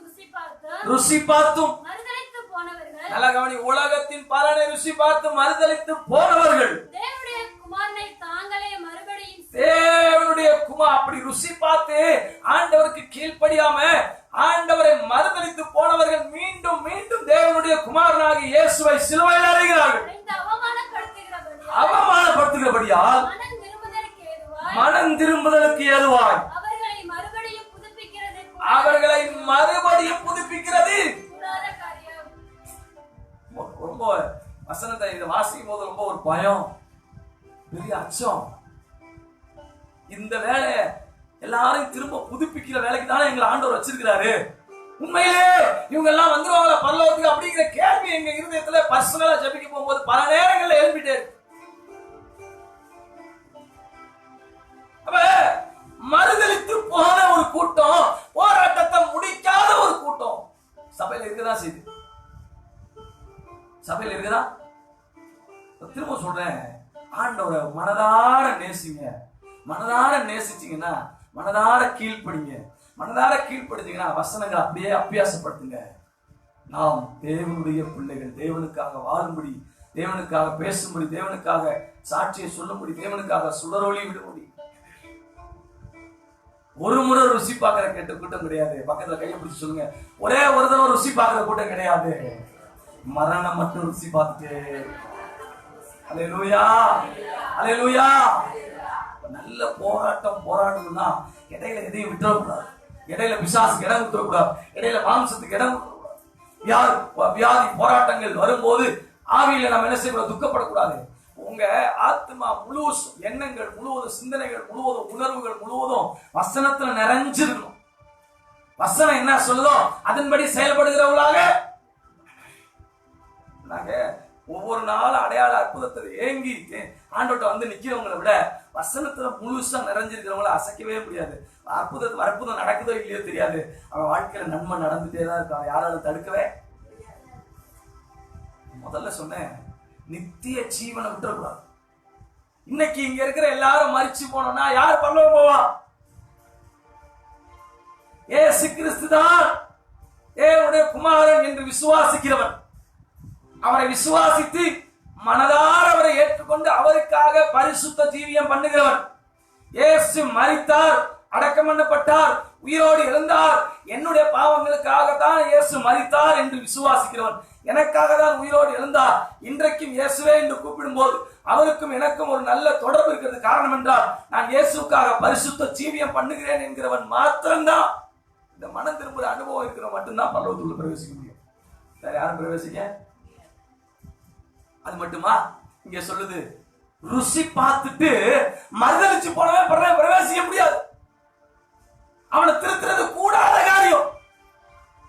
ருசி பார்த்தும் மறுதலித்து போனவர்கள். நல்ல கவனி, உலகத்தின் பலனை ருசி பார்த்து மறுதலித்து போனவர்கள் தேவனுடைய குமாரனை தாங்களே மறுபடியும் தேவனுடைய குமார் அப்படி ருசி பார்த்து ஆண்டவருக்கு கீழ்ப்படியாம ஆண்டவரை மறுதலித்து போனவர்கள் மீண்டும் மீண்டும் தேவனுடைய குமாரனாகிய இயேசுவை சிலுவையில் அறைகிறார்கள். அவமானப்படுத்துகிறபடியால் மனம் திரும்புதலுக்கு ஏதுவாய் அவர்களை மறுபடியும் புதுப்பிக்கிறது. ரொம்ப வசனத்தை இதை வாசிக்கும் போது ரொம்ப ஒரு பயம், பெரிய அச்சம். இந்த வேலை எல்லாரையும் திரும்ப புதுப்பிக்கிற வேலைக்கு தானே எங்களை ஆண்டவர் வச்சிருக்கிறாரு. உண்மையிலே இவங்க எல்லாம் வந்துருவாங்களா பரலோகத்துக்கு அப்படிங்கிற கேள்வி எங்க இருதயத்துல பர்சனலா ஜெபிக்க போகும்போது பல நேரங்கள்ல எழுப்பிட்டே இருக்கு. அப்ப மறுதலித்து போன ஒரு கூட்டம், போராட்டத்தை முடிக்காத ஒரு கூட்டம் சபையில இருக்குதான் செய்யுது. சபையில இருக்குதா? திரும்ப சொல்றேன், ஆண்டவரை மனதார நேசிங்க. மனதார நேசிச்சீங்கன்னா மனதார கீழ்ப்படிங்க. மனதார கீழ்ப்படுத்தீங்கன்னா வசனங்களை அப்படியே அபியாசப்படுத்துங்க. நாம் தேவனுடைய பிள்ளைகள், தேவனுக்காக வாழும்படி, தேவனுக்காக பேசும்படி, தேவனுக்காக சாட்சியை சொல்லும்படி, தேவனுக்காக சுடரொளி விடும்படி. ஒரு முறை ருசி பார்க்கிற கேட்ட கூட்டம் கிடையாது. பக்கத்துல கையை பிடிச்சு சொல்லுங்க, ஒரே ஒரு தடவை ருசி பார்க்கிற கூட்டம் கிடையாது. மரணம் மட்டும் ருசி பார்த்துட்டு அல்லேலூயா அல்லேலூயா. நல்ல போராட்டம்னா இடையில எதையும் விட்டுறக்கூடாது. இடையில பிசாசுக்கு இடம் விட்டுறக்கூடாது. இடையில மாம்சத்துக்கு இடம் விட்டுறக்கூடாது. வியாதி போராட்டங்கள் வரும்போது ஆவியில நம்ம என்ன செய்யக்கூடாது? துக்கப்படக்கூடாது. உங்க ஆத்மா முழுவதும், எண்ணங்கள் முழுவதும், சிந்தனைகள் முழுவதும், உணர்வுகள் முழுவதும் வசனத்துல நிறைஞ்சிருக்கணும். வசனம் என்ன சொல்லுதோ அதன்படி செயல்படுகிறவர்களாக நாங்க ஒவ்வொரு நாளும் அடையாள அற்புதத்தை ஏங்கி ஆண்டவர்ட்ட வந்து நிக்கிறவங்களை விட வசனத்துல முழுசா நிறைஞ்சிருக்கிறவங்கள அசைக்கவே முடியாது. அற்புதம் நடக்குதோ இல்லையோ தெரியாது, அவன் வாழ்க்கையில நன்மை நடந்துட்டே தான் இருக்கான். யாராலும் தடுக்கவே. முதல்ல சொன்னேன், நித்திய ஜீவனை விட்டுறக்கூடாது. இன்னைக்கு இங்க இருக்கிற எல்லாரும் மரிச்சு போனோம்னா யார் பரலோகம் போவா? இயேசு கிறிஸ்து தான் தேவனுடைய குமாரன் என்று விசுவாசிக்கிறவன், அவரை விசுவாசித்து மனதார அவரை ஏற்றுக்கொண்டு அவருக்காக பரிசுத்த ஜீவியம் பண்ணுகிறவன். இயேசு மரித்தார், அடக்கம் பண்ணப்பட்டார், உயிரோடு எழுந்தார், என்னுடைய பாவங்களுக்காகத்தான் இயேசு மரித்தார் என்று விசுவாசிக்கிறவன், எனக்காக தான் உயிரோடு எழுந்தார், இன்றைக்கும் இயேசுவே என்று கூப்பிடும் போது அவருக்கும் எனக்கும் ஒரு நல்ல தொடர்பு இருக்கிறது. காரணம் என்றால் நான் இயேசுக்காக பரிசுத்த ஜீவியம் பண்ணுகிறேன் என்கிறவன் மாத்திரம்தான், இந்த மனம் திரும்புற அனுபவம் இருக்கிறவன் மட்டும்தான் பரலோகத்துக்குள்ள பிரவேசிக்க முடியும். வேற யாரும் பிரவேசிக்க? அது மட்டுமா? இங்க சொல்லுது, ருசி பார்த்துட்டு மறுதளிச்சு போனவன் பிரவேசிக்க முடியாது. அவனை திருத்துறது கூடாத காரியம்.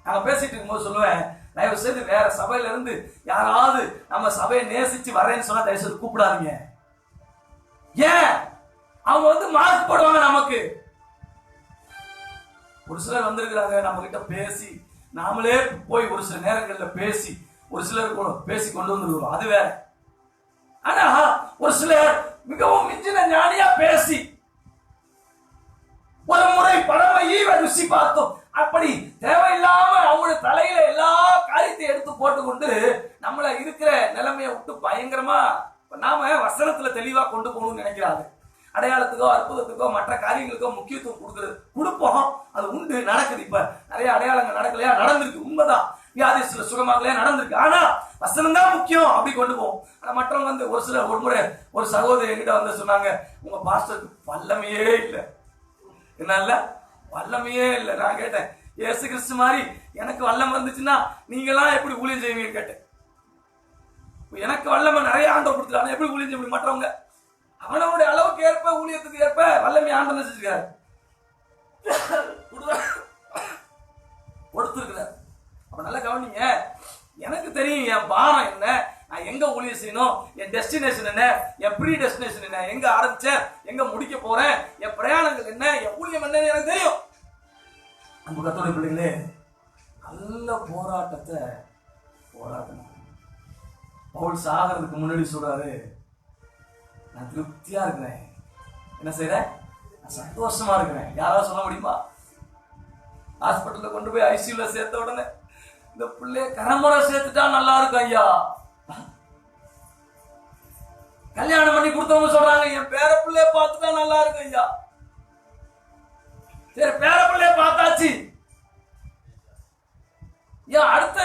நாங்க பேசிட்டு இருக்கும்போது சொல்லுவேன், தயவு செய்து வேற சபையில இருந்து யாராவது நம்ம சபையை நேசிச்சு வரேன்னு சொன்னா தயவு செய்து கூப்பிடாதீங்க. ஏன்? அவங்க மார்க் போடுவாங்க நமக்கு. ஒரு சிலர் வந்திருக்கிறாங்க, நம்ம கிட்ட பேசி நாமளே போய் ஒரு சில நேரங்கள்ல பேசி ஒரு சிலர் பேசி கொண்டு வந்துருக்கிறோம், அது வேற. ஆனா ஒரு சிலர் மிகவும் மிஞ்சின ஞானியா பேசி ஒரு முறை பழமை ருசி பார்த்தோம், அப்படி தேவையில்லாம அவங்களுடைய தலையில எல்லா காரியத்தையும் எடுத்து போட்டுக்கொண்டு நம்மள இருக்கிற நிலைமையை விட்டு பயங்கரமா நாம வசனத்துல தெளிவா கொண்டு போகணும்னு நினைக்கிறாங்க. அடையாளத்துக்கோ அற்புதத்துக்கோ மற்ற காரியங்களுக்கோ முக்கியத்துவம் கொடுப்போம், அது உண்டு, நடக்குது. இப்ப நிறைய அடையாளங்கள் நடக்கலையா? நடந்திருக்கு, உண்மைதான். வியாதிஸ்ல சுகமாகலையா? நடந்திருக்கு. ஆனா வசனம் தான் முக்கியம், அப்படி கொண்டு போவோம். ஆனா மற்றவங்க ஒரு சில ஒரு முறை ஒரு சகோதரி என்கிட்ட சொன்னாங்க, உங்க பாஸ்டருக்கு வல்லமையே இல்லை. என்ன வல்லமையே இல்லை. நான் கேட்டேன், இயேசு கிறிஸ்து மாதிரி எனக்கு வல்லமை இருந்துச்சுன்னா நீங்களாம் எப்படி ஊழியம் செய்வீங்க கேட்டேன். எனக்கு வல்லமை நிறைய ஆண்டவர் கொடுத்துருக்காங்க, எப்படி ஊழியம் செய்ய முடியும்? மற்றவங்க அவனோட அளவுக்கு ஏற்ப ஊழியத்துக்கு ஏற்ப வல்லமை ஆண்டவர் செஞ்சிருக்காரு, கொடுத்துருக்கிறார். அப்ப நல்லா கவனிங்க. எனக்கு தெரியும் என் பாரம் என்ன, நான் எங்க ஊழியம் செய்யணும், என் டெஸ்டினேஷன் என்ன, என் ப்ரீ டெஸ்டினேஷன் என்ன, எங்க ஆரம்பிச்சேன், எங்க முடிக்க போறேன், என் பிரயாணங்கள் என்ன, என் ஊழியம் என்னன்னு எனக்கு தெரியும். நம்ம கர்த்தருடைய பிள்ளைகளே, நல்ல போராட்டத்தை போராடணும். பவுல் சாகிறதுக்கு முன்னாடி சொல்றாரு, நான் திருப்தியா இருக்கிறேன், என்ன செய்யறேன், நான் சந்தோஷமா இருக்கிறேன். யாராவது சொல்ல முடியுமா? ஹாஸ்பிட்டல்ல கொண்டு போய் ஐசியூல சேர்த்த உடனே இந்த பிள்ளைய கரமுறை சேர்த்துட்டா நல்லா இருக்கும் ஐயா. கல்யாணம் பண்ணி கொடுத்தவங்க சொல்றாங்க, என் பேர பிள்ளைய பார்த்துட்டா நல்லா இருக்கும் ஐயா. சரி, பேர பிள்ளைய பார்த்தாச்சு, ஏன் அடுத்த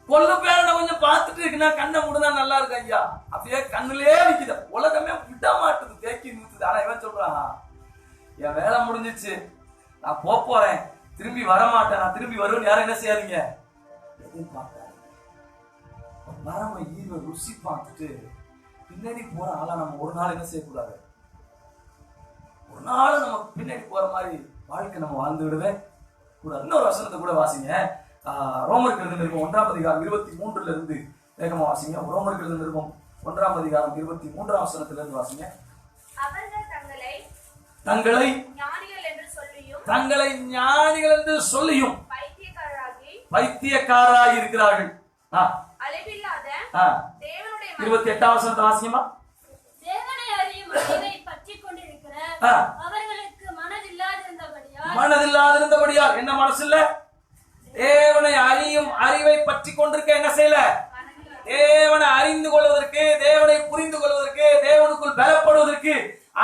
கொள்ளு பேரனை கொஞ்சம் பார்த்துட்டு இருக்குன்னா கண்ணை முடுனா நல்லா இருக்கு ஐயா. அப்படியே கண்ணுலயே நிக்குது, உலகமே விட மாட்டுது, தேக்கி நிறுத்துது. ஆனா இவன் சொல்றான், என் வேலை முடிஞ்சிச்சு, நான் போறேன், திரும்பி வரமாட்டேன், நான் திரும்பி வருவேன். யாரும் என்ன செய்யாதீங்க, எதிர்பார்க்காதீங்க. வரம ஈவ ருசி பார்த்துட்டு பின்னாடி போற ஆளா நம்ம ஒரு நாள் என்ன செய்யக்கூடாது, ஒரு நாள் நம்ம பின்னாடி போற மாதிரி வாழ்க்கை நம்ம வாழ்ந்து விடவே கூடாது. இன்னொரு வசனத்தை கூட வாசிங்க, ரோமருக்கு எழுதின நிருபம் 1ஆம் அதிகாரம் 23 இருந்து வேகமா வாசிங்க. ரோமருக்கு எழுதின நிருபம் 1ஆம் அதிகாரம் 23ஆம் வசனத்துல இருந்து வாசிங்க. தங்களை ஞானிகள் என்று சொல்லியும் பைத்தியக்காரராய் இருக்கிறார்கள். 28ஆம் வசனத்தை வாசிங்கம்மா. தேவனை அறியும் அறிவை பற்றிக் கொண்டிருக்கிற அவர்களுக்கு மனதில்லாதிருந்தபடியால் என்ன மனசு இல்ல? தேவனை அறியும் அறிவை பற்றி கொண்டிருக்க என்ன செய்யல? தேவனை அறிந்து கொள்வதற்கு, தேவனை புரிந்து கொள்வதற்கு, தேவனுக்குள் பலப்படுவதற்கு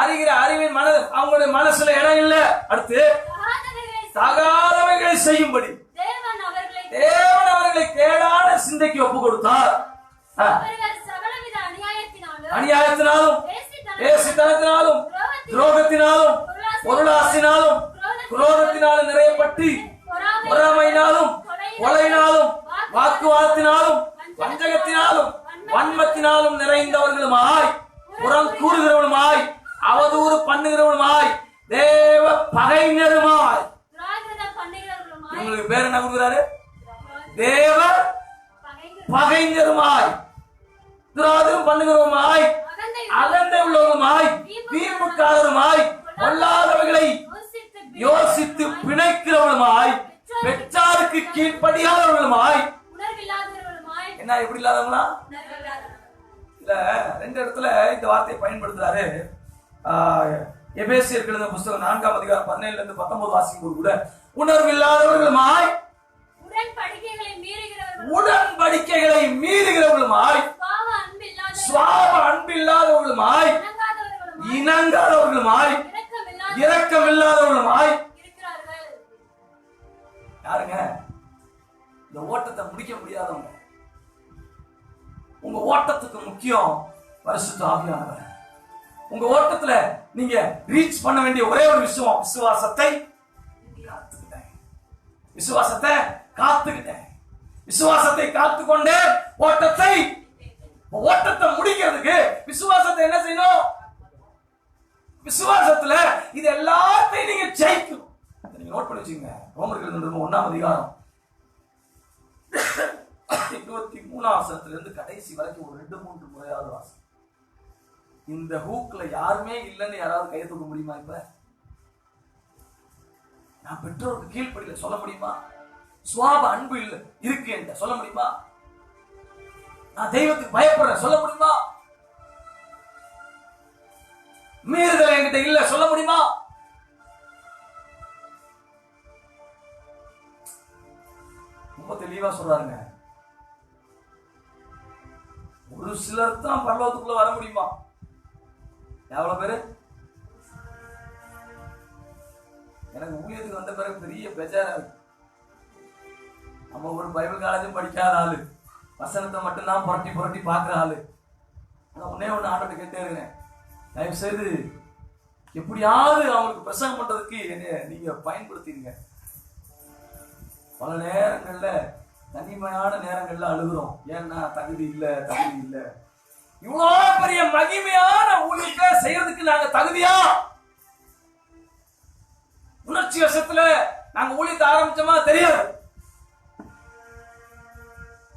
அறிகிற அறிவின் அவங்களுடைய மனசுல இடம் இல்ல. அடுத்து தகாதவைகளை செய்யும்படி தேவன் அவர்களை கேடான சிந்தைக்கு ஒப்பு கொடுத்தார். அநியாயத்தினாலும் ஏசித்தனத்தினாலும் துரோகத்தினாலும் பொருளாசினாலும் குரோதத்தினாலும் நிறையப்பட்டு பொறாமையினாலும் கொலையினாலும் வாக்குவாதத்தினாலும் வஞ்சகத்தினாலும் வன்மத்தினாலும் நிறைந்தவர்களுமாய் புறம் கூறுகிறவர்களுமாய் அவதூறு பண்ணுகிறவர்களுமாய் தேவ பகைஞருமாய். உங்களுக்கு பேர் என்ன கொடுக்கிறாரு? தேவ பகைஞருமாய், துரோகம் பண்ணுகிறவருமாய், அகந்தை உள்ளவருமாய், வீம்புக்காரருமாய், பொல்லாதவர்களை யோசித்து பிணைக்கிறவர்களுமாய், பெற்றாருக்கு கீழ்ப்படியாதவர்களுமாய். என்ன எப்படி இல்லாதவங்களா? இல்ல, 2 இடத்துல இந்த வார்த்தையை பயன்படுத்துறாரு. எபேசியர் எழுதின புத்தகம் 4ஆம் அதிகாரம் 17 இருந்து 19 வாசிக்கும்போது கூட உணர்வில்லாதவர்களுமாய், உடன்படிக்கைகளை மீறுகிறவர்களுமாய், சுவாப அன்பு இல்லாதவர்களுமாய், இணங்காதவர்களுமாய், இரக்கமில்லாதவர்களுமாய் யாருங்க? இந்த ஓட்டத்தை முடிக்க முடியாதவங்க. உங்க ஓட்டத்துக்கு முக்கியம் பரிசுத்த ஆவியானவர். உங்க ஓட்டத்துல நீங்க ரீச் பண்ண வேண்டிய ஒரே ஒரு விஷயம் விசுவாசத்தை காத்துக்கிட்டேன். விசுவாசத்தை காத்துக்கிட்டேன். விசுவாசத்தை காத்துக்கொண்டே ஓட்டத்தை முடிக்கிறதுக்கு விசுவாசத்தை என்ன செய்யணும்? விசுவாசத்துல இது எல்லாத்தையும் நீங்க ஜெயிக்கணும். நீங்க நோட் பண்ணி வச்சுங்க. ரோமர்கள் 1ஆம் அதிகாரம் 23ஆம் வசனத்துல இருந்து கடைசி வரைக்கும் ஒரு 2-3 முறையாவது வாசம். இந்த ஹூக்ல யாருமே இல்லைன்னு யாராவது கையை தூக்க முடியுமா? இப்ப நான் பெற்றோருக்கு கீழ்ப்படியில சொல்ல முடியுமா? சுவாப அன்பு இல்லை இருக்கு என்ற சொல்ல முடியுமா? நான் தெய்வத்துக்கு பயப்படுறேன் சொல்ல முடியுமா? மீறுதல் என்கிட்ட இல்ல சொல்ல முடியுமா? ரொம்ப தெளிவா சொல்றாருங்க. ஒரு சிலர் தான் பரலோகத்துக்குள்ள வர முடியுமா? எவ்வளவு பேரு? எனக்கு ஊழியத்துக்கு வந்த பிறகு பெரிய பெஜாரா இருக்கு. நம்ம ஒரு பைபிள் காலேஜும் படிக்காத ஆளு, வசனத்தை மட்டும்தான் புரட்டி புரட்டி பாக்குற ஆளு. ஒன்னே ஒண்ணு ஆண்டவர்கிட்ட கேட்டே இருக்கேன், தயவு செய்து எப்படியாவது அவங்களுக்கு பிரசங்கம் பண்றதுக்கு என்ன நீங்க பயன்படுத்திடுங்க. பல நேரங்கள்ல தனிமையான நேரங்கள்ல அழுகுறோம். ஏன்னா தகுதி இல்ல. இவ்வளவு பெரிய மகிமையான ஊழியத்தை செய்யறதுக்கு நாங்க தகுதியா? உணர்ச்சி வசத்துல நாங்க ஊழியத்தை ஆரம்பிச்சோமா தெரியாது.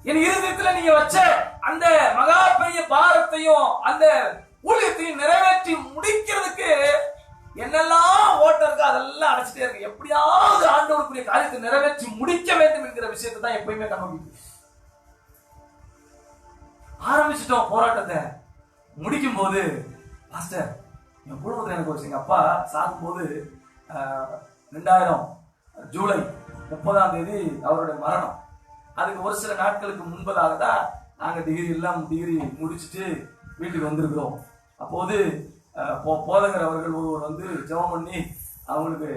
என் இருதயத்துல நீங்க வச்ச அந்த மகா பெரிய பாரத்தையும் அந்த ஊழியத்தையும் நிறைவேற்றி முடிக்கிறதுக்கு என்னெல்லாம் ஓட்டம் இருக்கு அதெல்லாம் அடைச்சிட்டே இருக்கு. எப்படியாவது ஆண்டவருக்குரிய காரியத்தை நிறைவேற்றி முடிக்க வேண்டும் என்கிற விஷயத்தை தான் எப்பயுமே கண்டுபிடிக்கும். ஆரம்பிச்சிட்டோம் போராட்டத்தை. முடிக்கும் போது பாஸ்டர் என் குடும்பத்தில் எனக்கு ஒரு எங்க அப்பா சாகும்போது 2000 ஜூலை 30ஆம் தேதி அவருடைய மரணம். அதுக்கு ஒரு சில நாட்களுக்கு முன்பதாக தான் நாங்க டிகிரி முடிச்சுட்டு வீட்டுக்கு வந்திருக்கிறோம். அப்போது போதகர் அவர்கள் ஒருவர் வந்து ஜெபம் பண்ணி அவங்களுக்கு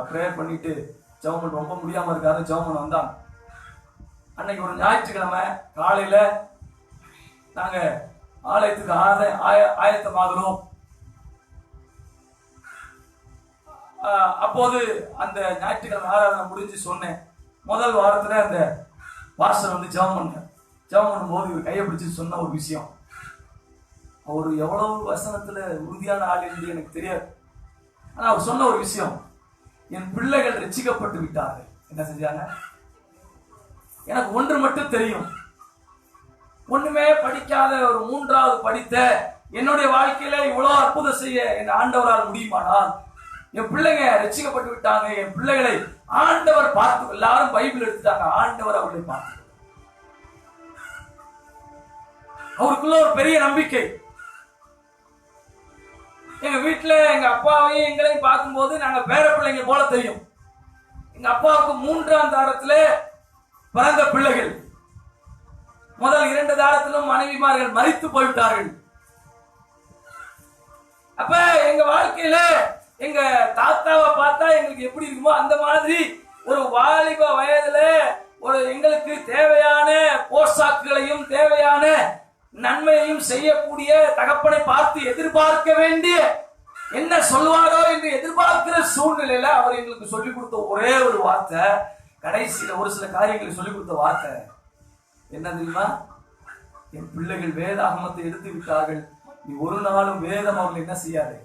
ப்ரேயர் பண்ணிட்டு ஜெபம் பண்ண ரொம்ப முடியாம இருக்காரு ஜெபம் பண்ண வந்தாங்க. அன்னைக்கு ஒரு ஞாயிற்றுக்கிழமை காலையில நாங்க ஆலயத்துக்கு ஆயத்தமாகிறோம். அப்போது அந்த ஞாயிற்றுக்கிழமை ஆராதனை முடிஞ்சு சொன்னேன். முதல் வாரத்துல அந்த பாஸ்டர் வந்து ஜெபம் பண்ணும்போது இவர் கையை பிடிச்சு சொன்ன ஒரு விஷயம், அவர் எவ்வளவு வசனத்துல உறுதியான ஆள் என்று எனக்கு தெரியாது. ஆனா அவர் சொன்ன ஒரு விஷயம், என் பிள்ளைகள் ரட்சிக்கப்பட்டு விட்டார்கள். என்ன செஞ்சாங்க? எனக்கு ஒன்று மட்டும் தெரியும், ஒண்ணுமே படிக்காத ஒரு 3வது படித்த என்னுடைய வாழ்க்கையில இவ்வளவு அற்புதம் செய்ய என் ஆண்டவரால் முடியுமானால் என் பிள்ளைங்க ரட்சிக்கப்பட்டு விட்டாங்க, என் பிள்ளைகளை ஆண்டவர் பார்த்து, எல்லாரும் பைபிள் எடுத்துட்டாங்க, ஆண்டவர் அவர்களை பார்த்து. அவருக்குள்ள ஒரு பெரிய நம்பிக்கை. எங்க வீட்டுல எங்க அப்பாவையும் எங்களையும் பார்க்கும்போது நாங்க பேர பிள்ளைங்க போல தெரியும். எங்க அப்பாவுக்கு 3ஆம் தாரத்துல பிறந்த பிள்ளைகள். முதல் 2 தாரத்திலும் மனைவிமார்கள் மரித்து போய்விட்டார்கள். அப்ப எங்க வாழ்க்கையில எங்க தாத்தாவை பார்த்தா எங்களுக்கு எப்படி இருக்குமோ அந்த மாதிரி ஒரு வாலிப வயதுல ஒரு எங்களுக்கு தேவையான போஷாக்குகளையும் தேவையான நன்மையையும் செய்யக்கூடிய தகப்பனை பார்த்து எதிர்பார்க்க வேண்டிய, என்ன சொல்வாரோ என்று எதிர்பார்க்கிற சூழ்நிலையில அவர் எங்களுக்கு சொல்லிக் கொடுத்த ஒரே ஒரு வார்த்தை, கடைசியில ஒரு சில காரியங்களை சொல்லிக் கொடுத்த வார்த்தை என்ன தெரியுமா? என் பிள்ளைகள் வேதாகமத்தை எடுத்து விட்டார்கள், நீ ஒரு நாளும் வேதம் அவர்கள் என்ன செய்யாது.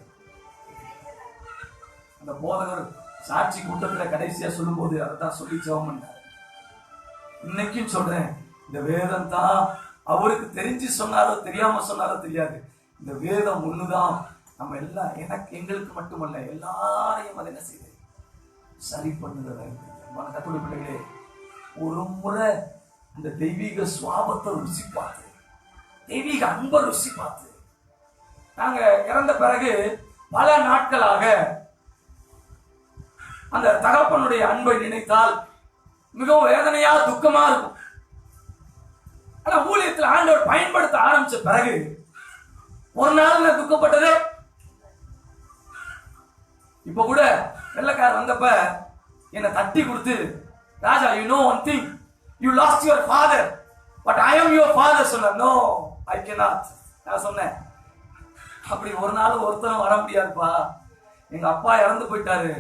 அந்த போதகர் சாட்சி கூட்டத்துல கடைசியா சொல்லும் போது அதைத்தான் சொல்லி ஜெபம் பண்ணார். இன்னைக்கும் சொல்றேன், இந்த வேதம் தான் அவருக்கு தெரிஞ்சு சொன்னாரோ தெரியாம சொன்னாரோ தெரியாது, இந்த வேதம் ஒண்ணுதான் நம்ம எல்லாம் எங்களுக்கு மட்டுமல்ல எல்லாரையும் அதை என்ன செய்யுது, சரி பண்ணுகிற கத்துடைய பிள்ளைகளே. ஒரு முறை அந்த தெய்வீக சுவாபத்தை ருசி பார்த்து, தெய்வீக அன்பை ருசி பார்த்து, நாங்க இறந்த பிறகு பல நாட்களாக அந்த தகப்பனுடைய அன்பை நினைத்தால் மிகவும் வேதனையா துக்கமா இருக்கும். ஆனா ஊழியத்தில் ஆண்டவர் பயன்படுத்த ஆரம்பிச்ச பிறகு ஒரு நாள் நான் துக்கப்பட்டதே. இப்ப கூட வெள்ளக்காரர் வந்தப்ப என்னை தட்டி கொடுத்து, ராஜா, you know one thing, you lost your father but I am your father சொன்ன. No, I cannot. நான் சொன்னேன், அப்படி ஒரு நாள் ஒருத்தரும் வர முடியாதுப்பா. எங்க அப்பா இறந்து போயிட்டாரு,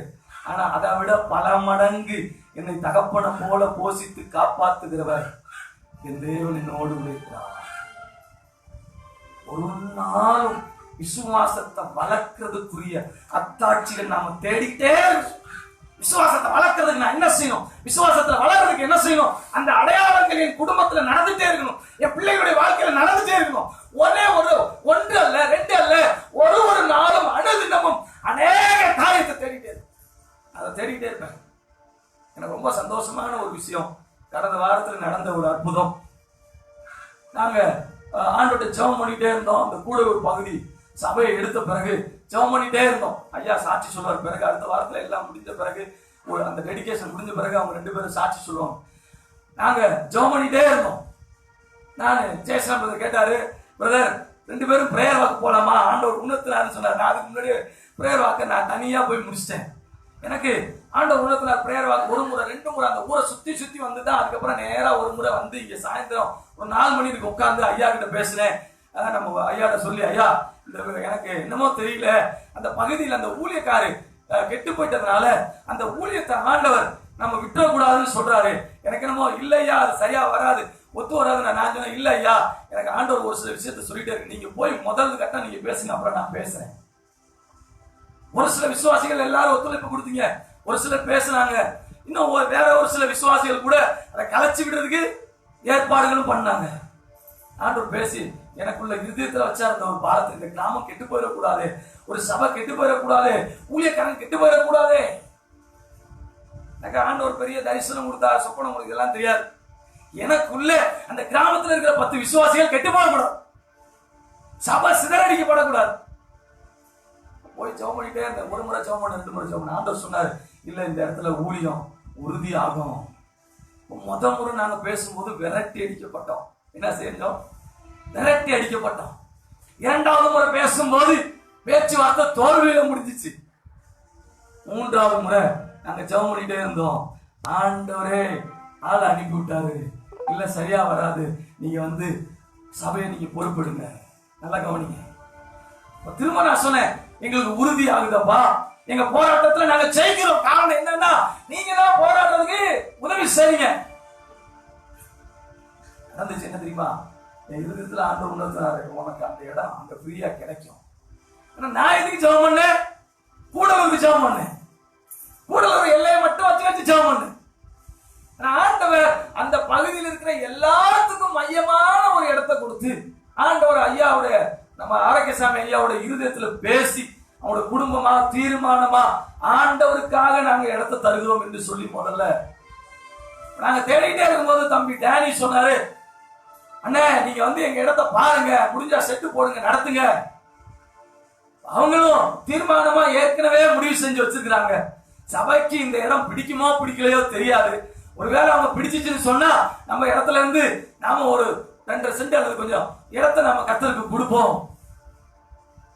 ஆனா அதை விட பல மடங்கு என்னை தகப்பனை போல போஷித்து காப்பாத்துகிறவர் என் தேவன் என்னோடு இருக்கிறார். ஒரு நாளும் விசுவாசத்தை வளர்க்கிறதுக்குரிய அத்தாட்சிகள் நாம தேடிக்கிட்டே. விசுவாசத்தை வளர்க்கறதுக்கு நான் என்ன செய்யணும்? விசுவாசத்துல வளர்றதுக்கு என்ன செய்யணும்? அந்த அடையாளங்கள் என் குடும்பத்துல நடந்துட்டே இருக்கணும், என் பிள்ளைகளுடைய வாழ்க்கையில நடந்துட்டே இருக்கணும். ஒன்று அல்ல, ரெண்டு அல்ல, ஒரு நாளும் அனுதினமும் அநேக காரியத்தை தேடிட்டே இருப்பேன். அதை தேடிட்டே இருப்பேன். எனக்கு ரொம்ப சந்தோஷமான ஒரு விஷயம், கடந்த வாரத்தில் நடந்த ஒரு அற்புதம். நாங்க ஆண்டோட்ட ஜெபம் பண்ணிட்டே இருந்தோம். அந்த கூட ஒரு பகுதி சபையை எடுத்த பிறகு ஜெபம் பண்ணிட்டே இருந்தோம். ஐயா சாட்சி சொல்லுவார். பிறகு அடுத்த வாரத்துல எல்லாம் முடிஞ்ச பிறகு, அந்த டெடிகேஷன் முடிஞ்ச பிறகு அவங்க 2 பேரும் சாட்சி சொல்லுவாங்க. நாங்க ஜெபம் பண்ணிட்டே இருந்தோம். நான் ஜெயசாம் பிரதர் கேட்டாரு, பிரதர் 2 பேரும் பிரேயர் வாக்கு போலாமா, ஆண்டவர் உணர்த்தினார்னு சொன்னார். நான் அதுக்கு முன்னாடி பிரேயர் வாக்க நான் தனியா போய் முடிச்சிட்டேன். எனக்கு ஆண்டவர் உணர்த்தினார் பிரேயர் வாக்கு 1 முறை 2 முறை அந்த ஊரை சுத்தி வந்துதான். அதுக்கப்புறம் நேரா ஒரு முறை வந்து இங்க சாயந்தரம் ஒரு 4 மணிக்கு உட்கார்ந்து ஐயா கிட்ட பேசினேன். நம்ம ஐயாட்ட சொல்லி, ஐயா எனக்கு என்னமோ தெரியல, அந்த பகுதியில் அந்த ஊழியக்காரு கெட்டு போயிட்டதுனால அந்த ஊழியத்தை ஆண்டவர் நம்ம விட்டுறக்கூடாதுன்னு சொல்றாரு. எனக்கு என்னமோ இல்லையா, அது சரியா வராது, ஒத்து வராது. நான் சொன்னேன், இல்ல ஐயா, எனக்கு ஆண்டவர் ஒரு சில விஷயத்த சொல்லிட்டே இருக்கு, நீங்க போய் முதல் கட்டம் நீங்க பேசுங்க, அப்புறம் நான் பேசுறேன். ஒரு சில விசுவாசிகள் எல்லாரும் ஒத்துழைப்பு கொடுத்தீங்க, ஒரு சிலர் பேசுனாங்க. இன்னும் வேற ஒரு சில விசுவாசிகள் கூட அதை கலைச்சு விடுறதுக்கு ஏற்பாடுகளும் பண்ணாங்க. ஆண்டவர் பேசி எனக்குள்ள இருதயத்துல வச்சா இருந்த ஒரு பாரத்தை, இந்த கிராமம் கெட்டு போயிடக்கூடாது, ஒரு சபை கெட்டு போயிடக்கூடாது, ஊழியக்காரன் கெட்டு போயிடக்கூடாது. எனக்கு ஆண்டவர் பெரிய தரிசனம் கொடுத்தா, சொப்பனம் கொடுத்து எல்லாம் தெரியாது. எனக்குள்ள அந்த கிராமத்துல இருக்கிற 10 விசுவாசிகள் கெட்டு போகக்கூடாது, சபை சிதறடிக்கப்படக்கூடாது. போய் ஜெபம் பண்ணிட்டே இருந்த. 1 முறை ஜெபம் பண்ண, 2 முறை ஜெபம் பண்ண. ஆண்டவர் சொன்னாரு, இல்ல இந்த இடத்துல ஊழியம் உறுதி ஆகும். முறை நாங்க பேசும்போது விரட்டி அடிக்கப்பட்டோம். என்ன செஞ்சோம்? விரட்டி அடிக்கப்பட்டோம். 2வது முறை பேசும்போது பேச்சுவார்த்தை தோல்வியில முடிஞ்சிச்சு. 3வது முறை நாங்க ஜெபம் பண்ணிட்டே இருந்தோம். ஆண்டவரே ஆளை அனுப்பி விட்டாரு, இல்ல சரியா வராது, நீங்க வந்து சபையை நீங்க பொறுப்படுங்க. நல்லா கவனிங்க. திரும்ப நான் சொன்னேன், எங்களுக்கு உறுதி ஆகுதப்பா, எங்க போராட்டத்துல நாங்க ஜெயிக்கிறோம். காரணம் என்னன்னா, நீங்க தான் போராடுறதுக்கு உதவி செய்யுங்க. நடந்துச்சு என்ன தெரியுமா? என் இருதயத்துல ஆண்டவர் உணர்த்துறாரு, உனக்கு அந்த இடம் அங்க ஃப்ரீயா கிடைக்கும். நான் எதுக்கு ஜெபம் பண்ணேன்? கூடலூருக்கு ஜெபம் பண்ணேன். கூடலூர் எல்லையை மட்டும் வச்சு ஜெபம் பண்ணேன். ஆண்டவர் அந்த பகுதியில் இருக்கிற எல்லாத்துக்கும் மையமான ஒரு இடத்தை கொடுத்து, ஆண்டவர் ஐயாவுடைய, நம்ம ஆரோக்கியசாமி ஐயாவோட இருதயத்துல பேசி, அவனோட குடும்பமா தீர்மானமா ஆண்டவருக்காக நாங்க இடத்தை தருகிறோம் என்று சொல்லி முதல்ல நாங்க தேடிட்டே இருக்கும்போது தம்பி டேனி சொன்னாரு, அண்ணே நீங்க வந்து எங்க இடத்தை பாருங்க, முடிஞ்சா செட்டு போடுங்க, நடத்துங்க. அவங்களும் தீர்மானமா ஏற்கனவே முடிவு செஞ்சு வச்சிருக்கிறாங்க. சபைக்கு இந்த இடம் பிடிக்குமோ பிடிக்கலையோ தெரியாது. ஒருவேளை அவங்க பிடிச்சிச்சுன்னு சொன்னா நம்ம இடத்துல இருந்து நாம ஒரு 2 சென்ட் அல்லது கொஞ்சம் இடத்தை நம்ம கர்த்தருக்கு கொடுப்போம்.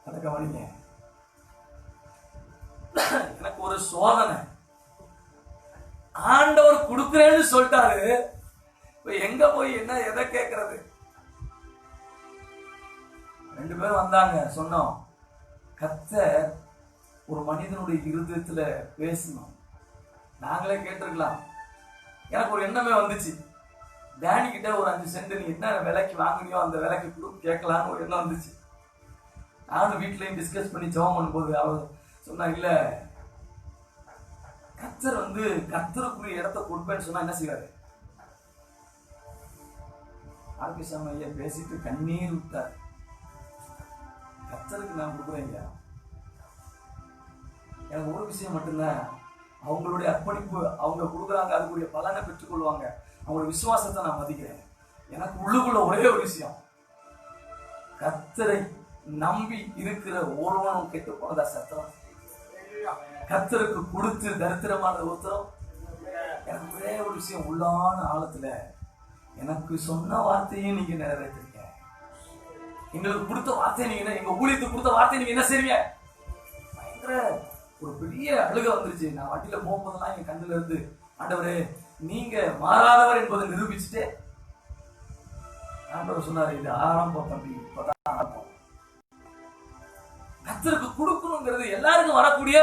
அதை கவனிங்க. எனக்கு ஒரு சோதனை, ஆண்டவர் கொடுக்கிறேன்னு சொல்லிட்டாரு, எங்க போய் என்ன எதை கேட்கறது? 2 பேரும் வந்தாங்க, சொன்னோம், கர்த்தர் ஒரு மனிதனுடைய இருதயத்துல பேசணும். நாங்களே கேட்டிருக்கலாம். எனக்கு ஒரு எண்ணமே வந்துச்சு, டேனி கிட்ட ஒரு 5 சென்ட் நீ என்ன விலைக்கு வாங்கினியோ அந்த விலைக்கு கொடுத்து கேட்கலான்னு ஒரு எண்ணம் வந்துச்சு. நானும் வீட்லயும் டிஸ்கஸ் பண்ணி ஜெபம் பண்ணும்போது அவர் சொன்னா, இல்ல கர்த்தர் வந்து கர்த்தருக்குரிய இடத்தை கொடுப்பேன்னு சொன்னா என்ன செய்வாரு? ஆர்கிசாமி ஐயா பேசிட்டு கண்ணீர் விட்டார். கர்த்தருக்கு நான் கொடுக்குறேன். எனக்கு ஒரு விஷயம் மட்டும்தான், அவங்களுடைய அர்ப்பணிப்பு, அவங்க கொடுக்குறாங்க, அதுக்குரிய பலனை பெற்றுக்கொள்வாங்க, அவங்களோட விசுவாசத்தை நான் மதிக்கிறேன். எனக்கு உள்ளுக்குள்ள ஒரே ஒரு விஷயம், கர்த்தரை நம்பி இருக்கிற ஒருவனும் கெட்டு போனதா சத்தம். கர்த்தருக்கு கொடுத்து தரித்திரமான ஒருத்தரம். எனக்கு ஒரே ஒரு விஷயம் உள்ளான ஆழத்துல, எனக்கு சொன்ன வார்த்தையை நீங்க நிறைவேற்றுறீங்க. எங்களுக்கு கொடுத்த வார்த்தையை நீங்க, எங்க ஊழியத்துக்கு கொடுத்த வார்த்தையை நீங்க என்ன செய்வீங்க? பயங்கர ஒரு பெரிய அழுக வந்துருச்சு. நான் வண்டியில போகும்போதெல்லாம் என் கண்ணுல இருந்து, ஆண்டவரே நீங்க மாறாதவர் என்பதை நிரூபிச்சுட்டு ஆண்டவர் சொன்னாரு, இது ஆரம்பம் தம்பி, இப்பதான் ஆரம்பம். கர்த்தருக்கு கொடுக்கணுங்கிறது எல்லாருக்கும் வரக்கூடிய,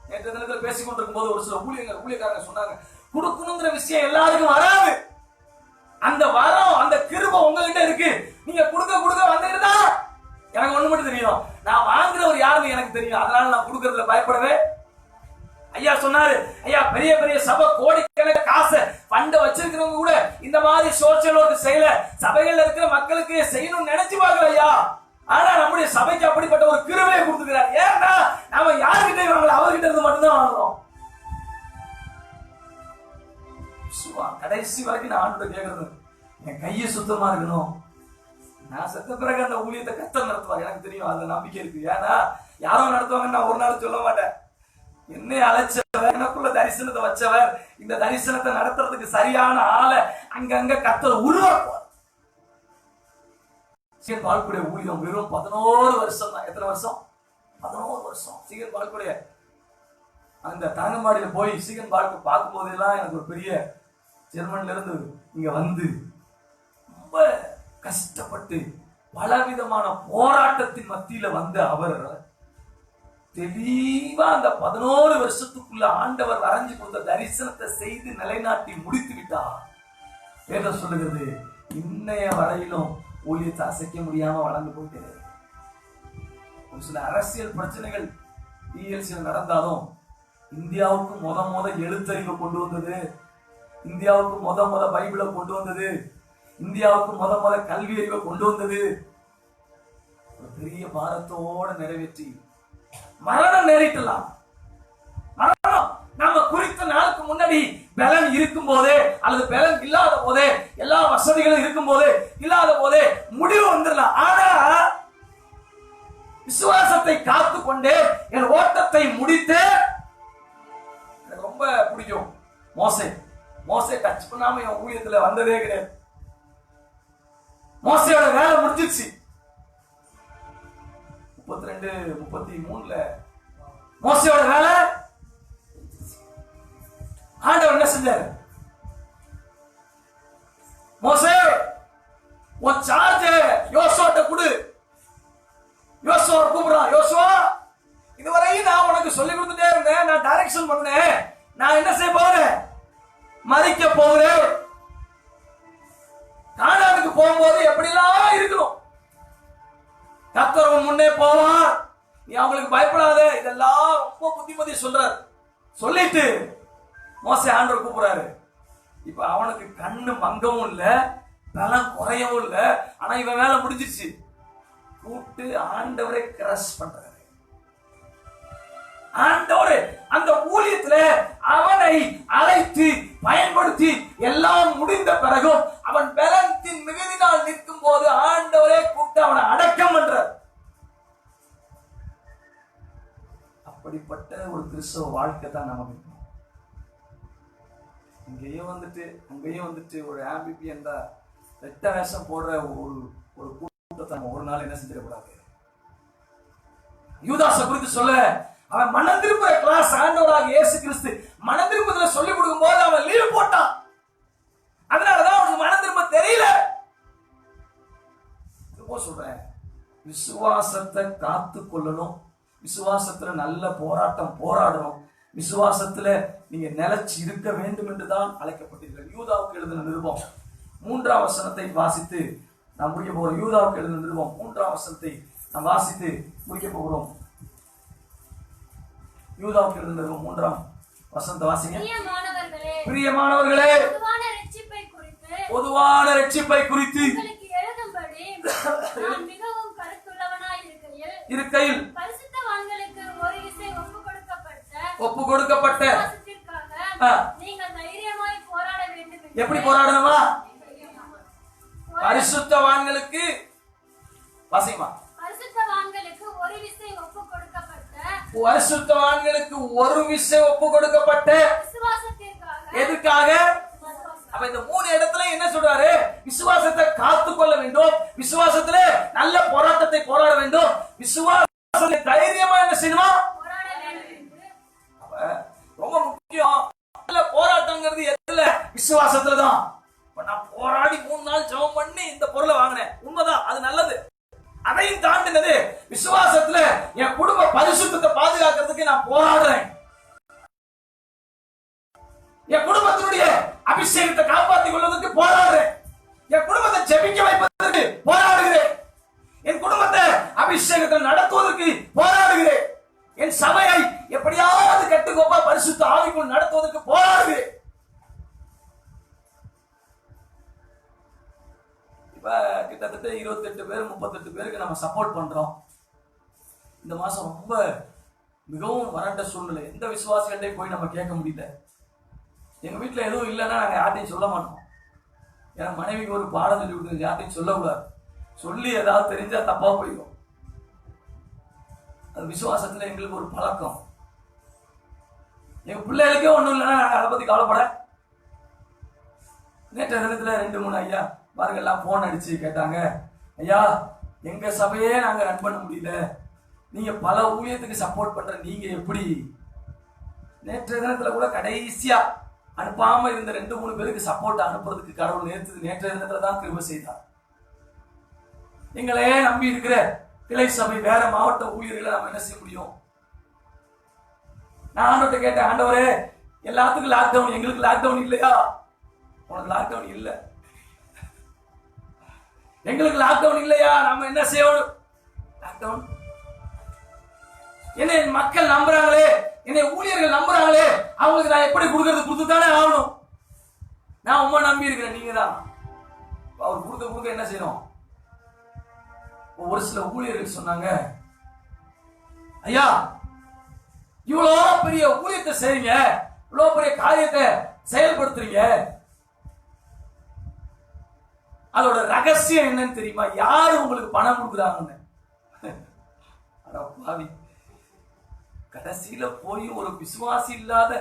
நேற்று தினத்துல பேசிக்கொண்டிருக்கும் போது ஒரு சில ஊழியக்காரங்க சொன்னாங்க, கொடுக்கணுங்கிற விஷயம் எல்லாருக்கும் வராது. அந்த வரம், அந்த கிருபை உங்ககிட்ட இருக்கு. நீங்க கொடுக்க வந்துருந்தா எனக்கு ஒண்ணு மட்டும் தெரியும், நான் வாங்குறவர் யாருன்னு எனக்கு தெரியும். அதனால நான் கொடுக்கறதுல பயப்படவே. ஐயா சொன்னாரு, ஐயா பெரிய பெரிய சபை கோடிக்கணக்கான காசை ஃபண்ட் வச்சிருக்கிறவங்க கூட இந்த மாதிரி சோசியல் ஒர்க் செய்யல, சபைகள்ல இருக்கிற மக்களுக்கு செய்யணும்னு நினைச்சு பார்க்கல ஐயா. ஆனா நம்முடைய சபைக்கு அப்படிப்பட்ட ஒரு கிருபையை கொடுத்துக்கிறார். ஏன்னா நாம யாருக்கிட்ட வாங்கல, அவர்கிட்ட இருந்து மட்டும்தான் வாங்குறோம். கடைசி வரைக்கும் நான் ஆண்டு கேட்கறது, என் கையை சுத்தமா இருக்கணும். நான் செத்த பிறகு அந்த ஊழியத்தை கர்த்தர் நடத்துவார், எனக்கு தெரியும், அந்த நம்பிக்கை இருக்கு. ஏன்னா யாரோ நடத்துவாங்கன்னு நான் ஒரு நாள் சொல்ல மாட்டேன். என்னை அழைச்சவர், எனக்குள்ள தரிசனத்தை வச்சவர், இந்த தரிசனத்தை நடத்துறதுக்கு சரியான ஆளை அங்கங்க கர்த்தர் உருவாக்குவார். சீகன் வாழ்க்கைய ஊழியம் வெறும் 11 வருஷம் தான். எத்தனை வருஷம்? 11 வருஷம். சீகன் வாழ்க்கைய அந்த தரங்கம்பாடியில போய் சீகன் வாழ்க்கை பார்க்கும் போதெல்லாம் எனக்கு ஒரு பெரிய, ஜெர்மன்ல இருந்து இங்க வந்து ரொம்ப கஷ்டப்பட்டு பலவிதமான போராட்டத்தின் மத்தியில வந்த அவர் தெளிவா அந்த 11 வருஷத்துக்குள்ள ஆண்டவர் வரைஞ்சு கொடுத்த தரிசனத்தை செய்து நிலைநாட்டி முடித்து விட்டார். வேதம் சொல்லுகிறது, இன்னைய வரையிலும் ஊழியத்தை அசைக்க முடியாம வளர்ந்து போயிட்டு. ஒரு சில அரசியல் பிரச்சனைகள் பிஎல்சியில் நடந்தாலும் இந்தியாவுக்கு முத எழுத்தறிவை கொண்டு வந்தது, இந்தியாவுக்கு முத பைபிளை கொண்டு வந்தது, இந்தியாவுக்கு முத கல்வி அறிவை கொண்டு வந்தது, ஒரு பெரிய பாரத்தோட நிறைவேற்றி மரணம் நேரிட்டலாம். மரணம் நம்ம குறித்த நாளுக்கு முன்னாடி பலன் இருக்கும் போதே அல்லது பலன் இல்லாத போதே, எல்லா வசதிகளும் இருக்கும் போதே இல்லாத போதே முடிவு வந்துடலாம். ஆனா விசுவாசத்தை காத்து கொண்டே என் ஓட்டத்தை முடித்து, எனக்கு ரொம்ப பிடிக்கும் மோசே டச் பண்ணாம என் ஊழியத்துல வந்ததே கிடையாது. மோசையோட வேலை முடிஞ்சிருச்சு. 32-33 மோசையோட வேலை ஆண்டவர் என்ன செஞ்சாரு? மோசே உன் சார்ஜ் யோசுவாட்ட கொடு. யோசுவா கூப்பிடுறான், யோசுவா இதுவரையும் நான் உனக்கு சொல்லி கொடுத்துட்டே இருந்தேன், நான் டைரக்ஷன் பண்ணேன், நான் என்ன செய்ய போறேன்? மறிக்க போகிறேன். கானானுக்கு போகும்போது எப்படிலாம் இருக்கணும், கர்த்தர் முன்னே போவான், நீ அவங்களுக்கு பயப்படாத, இதெல்லாம் ரொம்ப புத்திமதி சொல்றாரு. சொல்லிட்டு மோசே ஆண்டவர் கூப்பிடுறாரு. இப்ப அவனுக்கு கண்ணு மங்கவும் இல்ல, பலம் குறையவும் இல்ல, ஆனா இவன் வேலை முடிஞ்சிருச்சு. கூப்பிட்டு ஆண்டவரை கிரஷ் பண்றாரு. ஆண்டவரே அந்த ஊழியத்துல அவனை அழைத்து பயன்படுத்தி எல்லாம் முடிந்த பிறகும் அவன் பலத்தின் மிகுதினால் நிற்கும் போது ஆண்டவரே கூப்பிட்டு அவனை அடக்கம் பண்றார். அப்படிப்பட்ட ஒரு கிறிஸ்தவ வாழ்க்கை தான் நமக்கு. இங்கேயும் வந்துட்டு அங்கேயும் வந்துட்டு ஒரு ஆம்பிபி என்ற ரெட்ட வேஷம் போடுற ஒரு கூட்டத்தை நம்ம ஒரு நாள் என்ன செஞ்சிடக்கூடாது. யூதாசை குறித்து சொல்ல, அவன் மனம் திரும்புற கிளாஸ் ஆண்டவராக இயேசு கிறிஸ்து மனம் திரும்புதல சொல்லி கொடுக்கும் போது அவன் லீவ் போட்டான். அதனாலதான் அவனுக்கு மனம் திரும்ப தெரியல. சொல்றேன், விசுவாசத்தை காத்து கொள்ளணும், விசுவாசத்துல நல்ல போராட்டம் போராடணும், விசுவாசத்துல நீங்க நிலைச்சு இருக்க வேண்டும் என்றுதான் அழைக்கப்பட்டீர்கள். யூதாவுக்கு எழுதின நிருபம் 3ஆம் வசனத்தை வாசித்து நாம் முடிக்க போகிறோம். யூதாவுக்கு எழுதின நிருபம் 3ஆம் வசனத்தை நாம் வாசித்து முடிக்க போகிறோம். யூதாவுக்கு எழுதின நிருபம் 3ஆம் வசனத்தை வாசிங்க. பிரியமானவர்களே, பொதுவான ரட்சிப்பை குறித்து நான் மிகவும் கருத்துள்ளவனாய் இருக்கையில் பரிசுத்தவான்களுக்கு ஒரு விசை ஒப்பு கொடுக்கப்பட்ட நீங்கள் தைரியமாய் போராட வேண்டும். எப்படி போராடணுமா? பரிசுத்தவான்களுக்கு வாசிமா. பரிசுத்தவான்களுக்கு ஒரு விசை ஒப்பு கொடுக்கப்பட்ட, பரிசுத்தவான்களுக்கு ஒரு விசை ஒப்பு கொடுக்கப்பட்ட விசுவாசத்திற்காக. எதுக்காக? அப்ப இந்த 3 இடத்துல என்ன சொல்றாரு? விசுவாசத்தை காத்து கொள்ள வேண்டும், விசுவாசத்துல நல்ல போராட்டத்தை போராட வேண்டும், விசுவாசத்தை தைரியமா என்ன செய்யணுமா? அப்ப ரொம்ப முக்கியம். நல்ல போராட்டங்கிறது எதுல? விசுவாசத்துல தான். நான் போராடி 3 நாள் ஜெபம் பண்ணி இந்த பொருளை வாங்கினேன், உண்மைதான், அது நல்லது. அதையும் தாண்டினது விசுவாசத்துல என் குடும்ப பரிசுத்தத்தை பாதுகாக்கிறதுக்கு நான் போராடுறேன், என் குடும்பத்தினுடைய அபிஷேகத்தை காப்பாற்றிக் கொள்வதற்கு போராடுறேன், என் குடும்பத்தை ஜெபிக்க வைப்பதற்கு போராடுகிறேன், என் குடும்பத்தை அபிஷேகத்தை நடத்துவதற்கு போராடுகிறேன், என் சபையை எப்படியாவது கட்டுக்கோப்பா பரிசுத்த ஆவிக்குள் நடத்துவதற்கு போராடுகிறேன். இப்ப கிட்டத்தட்ட 28 பேர் 38 பேருக்கு நம்ம சப்போர்ட் பண்றோம். இந்த மாசம் ரொம்ப மிகவும் வறண்ட சூழ்நிலை, எந்த விசுவாசிகள்டையும் போய் நம்ம கேட்க முடியல. எங்க வீட்டுல எதுவும் இல்லைன்னா நாங்க யார்ட்டையும் சொல்ல மாட்டோம். ஏன்னா மனைவிக்கு ஒரு பாடம் சொல்லி கொடுத்து யார்ட்டையும் சொல்லக்கூடாது, சொல்லி ஏதாவது தெரிஞ்சா தப்பா போயிடும். அது விசுவாசத்துல எங்களுக்கு ஒரு பழக்கம். எங்க பிள்ளைகளுக்கே ஒண்ணும் இல்லைன்னா நாங்க அதை பத்தி கவலைப்பட. நேற்று தினத்துல 2-3 ஐயா பாருங்க எல்லாம் போன் அடிச்சு கேட்டாங்க, ஐயா எங்க சபையே நாங்க ரன் பண்ண முடியல, நீங்க பல ஊழியத்துக்கு சப்போர்ட் பண்ற, நீங்க எப்படி? நேற்று தினத்துல கூட கடைசியா அனுப்பாம இருந்த 2-3 பேருக்கு சப்போர்ட் அனுப்புறதுக்கு கடவுள் நேற்று தினத்துல தான் கிருபை செய்தார். எங்களே நம்பி இருக்கிற கிளை சபை வேற மாவட்ட ஊழியர்களை நம்ம என்ன செய்ய முடியும்? நான் ஆண்டவர்கிட்ட கேட்டேன், ஆண்டவரே எல்லாத்துக்கும் லாக்டவுன், எங்களுக்கு லாக்டவுன் இல்லையா? உனக்கு லாக்டவுன் இல்ல, எங்களுக்கு லாக்டவுன் இல்லையா? நம்ம என்ன செய்யணும்? லாக்டவுன் என்னை மக்கள் நம்புறாங்களே, என்னை ஊழியர்கள் நம்புறாங்களே, அவங்களுக்கு நான் எப்படி கொடுத்துதானே ஆகணும். நான் உண்மை நம்பி இருக்கிறேன், நீங்க தான் அவர் கொடுக்க என்ன செய்யணும்? ஒரு சில ஊழியர்கள் சொன்னாங்க, ஐயா இவ்வளோ பெரிய ஊழியத்தை செய்றீங்க, இவ்வளோ பெரிய காரியத்தை செயல்படுத்துறீங்க, அதோட ரகசியம் என்னன்னு தெரியுமா? யாரு உங்களுக்கு பணம் கொடுக்குறாங்கன்னு. கடைசியில போய் ஒரு விசுவாசி இல்லாத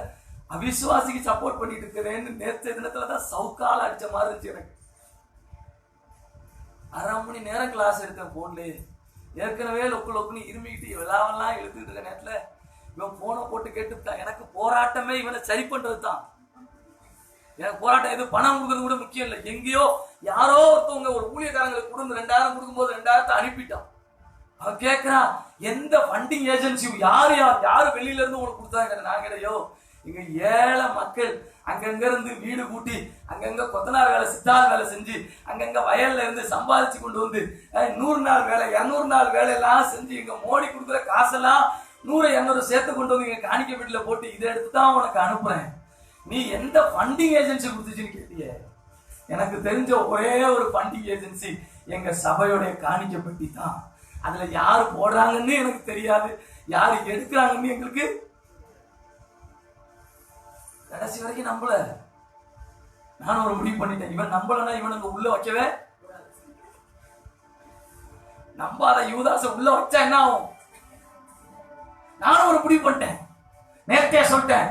அவிசுவாசிக்கு சப்போர்ட் பண்ணிட்டு இருக்கிறேன்னு நேற்று தினத்துலதான் சவுக்கால அடிச்ச மாதிரி இருந்துச்சு எனக்கு. 1/2 மணி நேரம் கிளாஸ் எடுத்தேன் போன்ல, ஏற்கனவே லொக்குன்னு இருமிக்கிட்டு விழாவெல்லாம் எழுத்துக்கிட்டு இருக்க நேரத்துல இவன் போனை போட்டு கேட்டுட்டான். எனக்கு போராட்டமே இவனை சரி பண்றது தான். எனக்கு போராட்டம் எது பணம் கொடுக்கறது கூட முக்கியம் இல்லை. எங்கேயோ யாரோ ஒருத்தவங்க ஒரு ஊழியக்காரங்களுக்கு கொடுத்து 2000 கொடுக்கும்போது 2000 அனுப்பிட்டான். அவன் கேட்கிறான், எந்த ஃபண்டிங் ஏஜென்சி யாரு வெளியில இருந்து உங்களுக்கு கொடுத்தாங்க? நான் கிடையோ, இங்க ஏழை மக்கள் அங்கங்க இருந்து வீடு கூட்டி அங்கங்க கொத்தனார் வேலை சித்தார் வேலை செஞ்சு அங்கங்க வயல்ல இருந்து சம்பாதிச்சு கொண்டு வந்து 100 நாள் வேலை 200 நாள் வேலை எல்லாம் செஞ்சு இங்க மோடி கொடுக்குற காசெல்லாம் 100-200 சேர்த்து கொண்டு வந்து இங்க காணிக்க வீட்டுல போட்டு இதை எடுத்து தான் உனக்கு அனுப்புறேன். நீ எந்த ஃபண்டிங் ஏஜென்சி கொடுத்துச்சுன்னு கேட்டிய? எனக்கு தெரிஞ்ச ஒரே ஒரு ஃபண்டிங் ஏஜென்சி எங்க சபையோடைய காணிக்க பெட்டி தான். அதுல யாரு போடுறாங்கன்னு எனக்கு தெரியாது, யாரு எடுக்கிறாங்கன்னு எங்களுக்கு கடைசி வரைக்கும் நம்பல. நானும் ஒரு முடிவு பண்ணிட்டேன், இவன் நம்பலன்னா இவனுக்கு உள்ள வைக்கவே, நம்பாத யூதாச உள்ள வச்சா என்ன ஆகும்? நானும் ஒரு முடிவு பண்ணிட்டேன். நேர்த்தியா சொல்லிட்டேன்,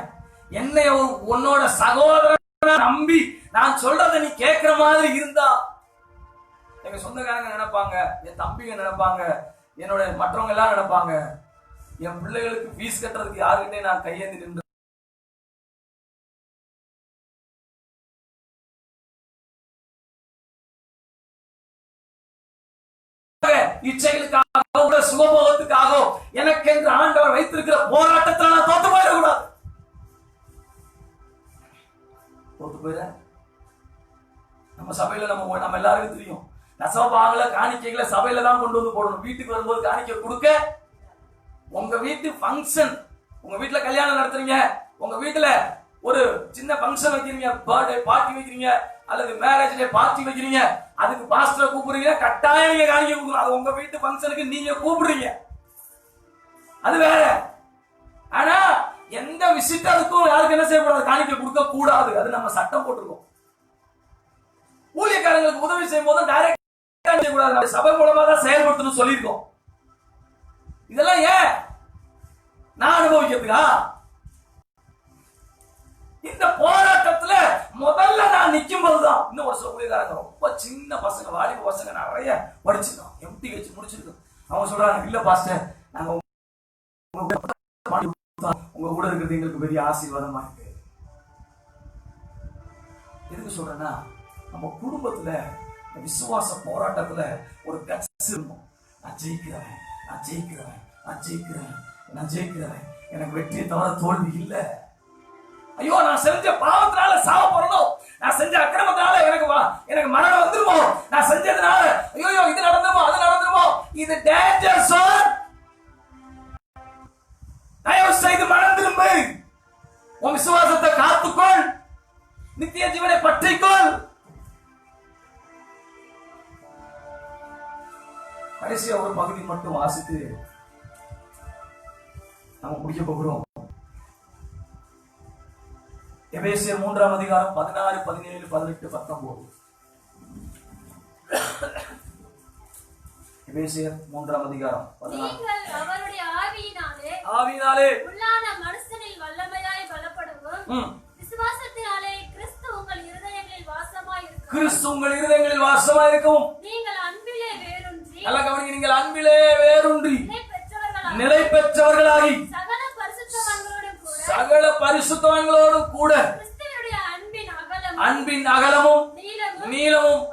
என்னை உன்னோட சகோதரனா நம்பி நான் சொல்றத நீ கேட்கிற மாதிரி இருந்தா எங்க சொந்தக்காரங்க நினைப்பாங்க, என் தம்பிங்க நினைப்பாங்க, என்னோட மற்றவங்க எல்லாம் நினைப்பாங்க, என் பிள்ளைகளுக்கு ஃபீஸ் கட்டுறதுக்கு யாருக்கிட்டே நான் கையேந்தி நின்று இச்சைகளுக்காக சுகபோகத்துக்காக எனக்கு என்று ஆண்டவர் வைத்திருக்கிற போராட்டத்தில் நான் தோத்து போயிடக்கூடாது. தோத்து போயிட நம்ம சபையில நம்ம எல்லாருக்கும் தெரியும், நசபாகல காணிக்கைகளை சபையில தான் கொண்டு வந்து போடணும். வீட்டுக்கு வரும்போது காணிக்கை கொடுக்க, உங்க வீட்டு ஃபங்க்ஷன், உங்க வீட்டுல கல்யாணம் நடத்துறீங்க, உங்க வீட்டுல ஒரு சின்ன ஃபங்க்ஷன் வைக்கிறீங்க, பர்த்டே பார்ட்டி வைக்கிறீங்க அல்லது மேரேஜ் டே பார்ட்டி வைக்கிறீங்க, அதுக்கு பாஸ்டரை கூப்பிடுறீங்க, கட்டாயம் நீங்க காணிக்கை கொடுக்கணும். அது உங்க வீட்டு ஃபங்க்ஷனுக்கு நீங்க கூப்பிடுறீங்க, அது வேற. ஆனா எந்த விசிட்டருக்கும் யாருக்கு என்ன செய்யக்கூடாது? காணிக்கை கொடுக்க கூடாது. அது நம்ம சட்டம் போட்டிருக்கோம். ஊழியக்காரங்களுக்கு உதவி செய்யும் போது டைரக்டா செய்யக்கூடாது, சபை மூலமா தான் செயல்படுத்தணும் சொல்லியிருக்கோம். இதெல்லாம் ஏன்? நான் அனுபவிக்கிறதுக்கா? இந்த போராட்டத்துல முதல்ல நான் நிக்கும் போதுதான் இன்னும் ஒரு சில ஊழியக்காரங்க ரொம்ப சின்ன பசங்க, வாலிப பசங்க நிறைய படிச்சிருக்கோம், எம்டி வச்சு முடிச்சிருக்கோம். அவங்க சொல்றாங்க, இல்ல பாஸ்டர், நாங்க உங்க கூட இருக்கிறது எங்களுக்கு பெரிய ஆசீர்வாதமா இருக்கு. எதுக்கு சொல்றேன்னா, நம்ம குடும்பத்துல விசுவாச போராட்டத்துல ஒரு கட்சி இருக்கும். நான் ஜெயிக்கிறவன், நான் ஜெயிக்கிறவன், நான் ஜெயிக்கிறவன், நான் ஜெயிக்கிறவன், எனக்கு வெற்றியை தவிர தோல்வி இல்லை. ஐயோ, நான் செஞ்ச பாவத்தினால சாவ போறனோ, நான் செஞ்ச அக்கிரமத்தினால எனக்கு மரணம் வந்துருமோ, நான் செஞ்சதுனால ஐயோ இது நடந்துருமோ அது நடந்துருமோ, இது டேஞ்சர் சார். தயவு செய்து மனம் திரும்பு, உன் விசுவாசத்தை காத்துக்கொள், நித்திய ஜீவனை பற்றிக்கொள். கடைசியா ஒரு பகுதி மட்டும் வாசித்து நம்ம முடிக்க போகிறோம். எபேசியர் 3ஆம் அதிகாரம் 16, 17, 18, 19. எபேசியர் 3ஆம் அதிகாரம் 16. நீங்கள் அவருடைய ஆவியினாலே உள்ளான மனுஷனில் வல்லமையாய் பலப்படவும், விசுவாசத்தினாலே கிறிஸ்து உங்கள் இருதயங்களில் வாசமாய் இருக்கவும், நீங்கள் அன்பிலே வேரூன்றி, நல்ல கவனிங்க, நீங்கள் அன்பிலே வேரூன்றி நிலை பெற்றவர்களாகி சகல பரிசுத்தவான்களோடும் கூட அன்பின் அகலமும் நீளமும்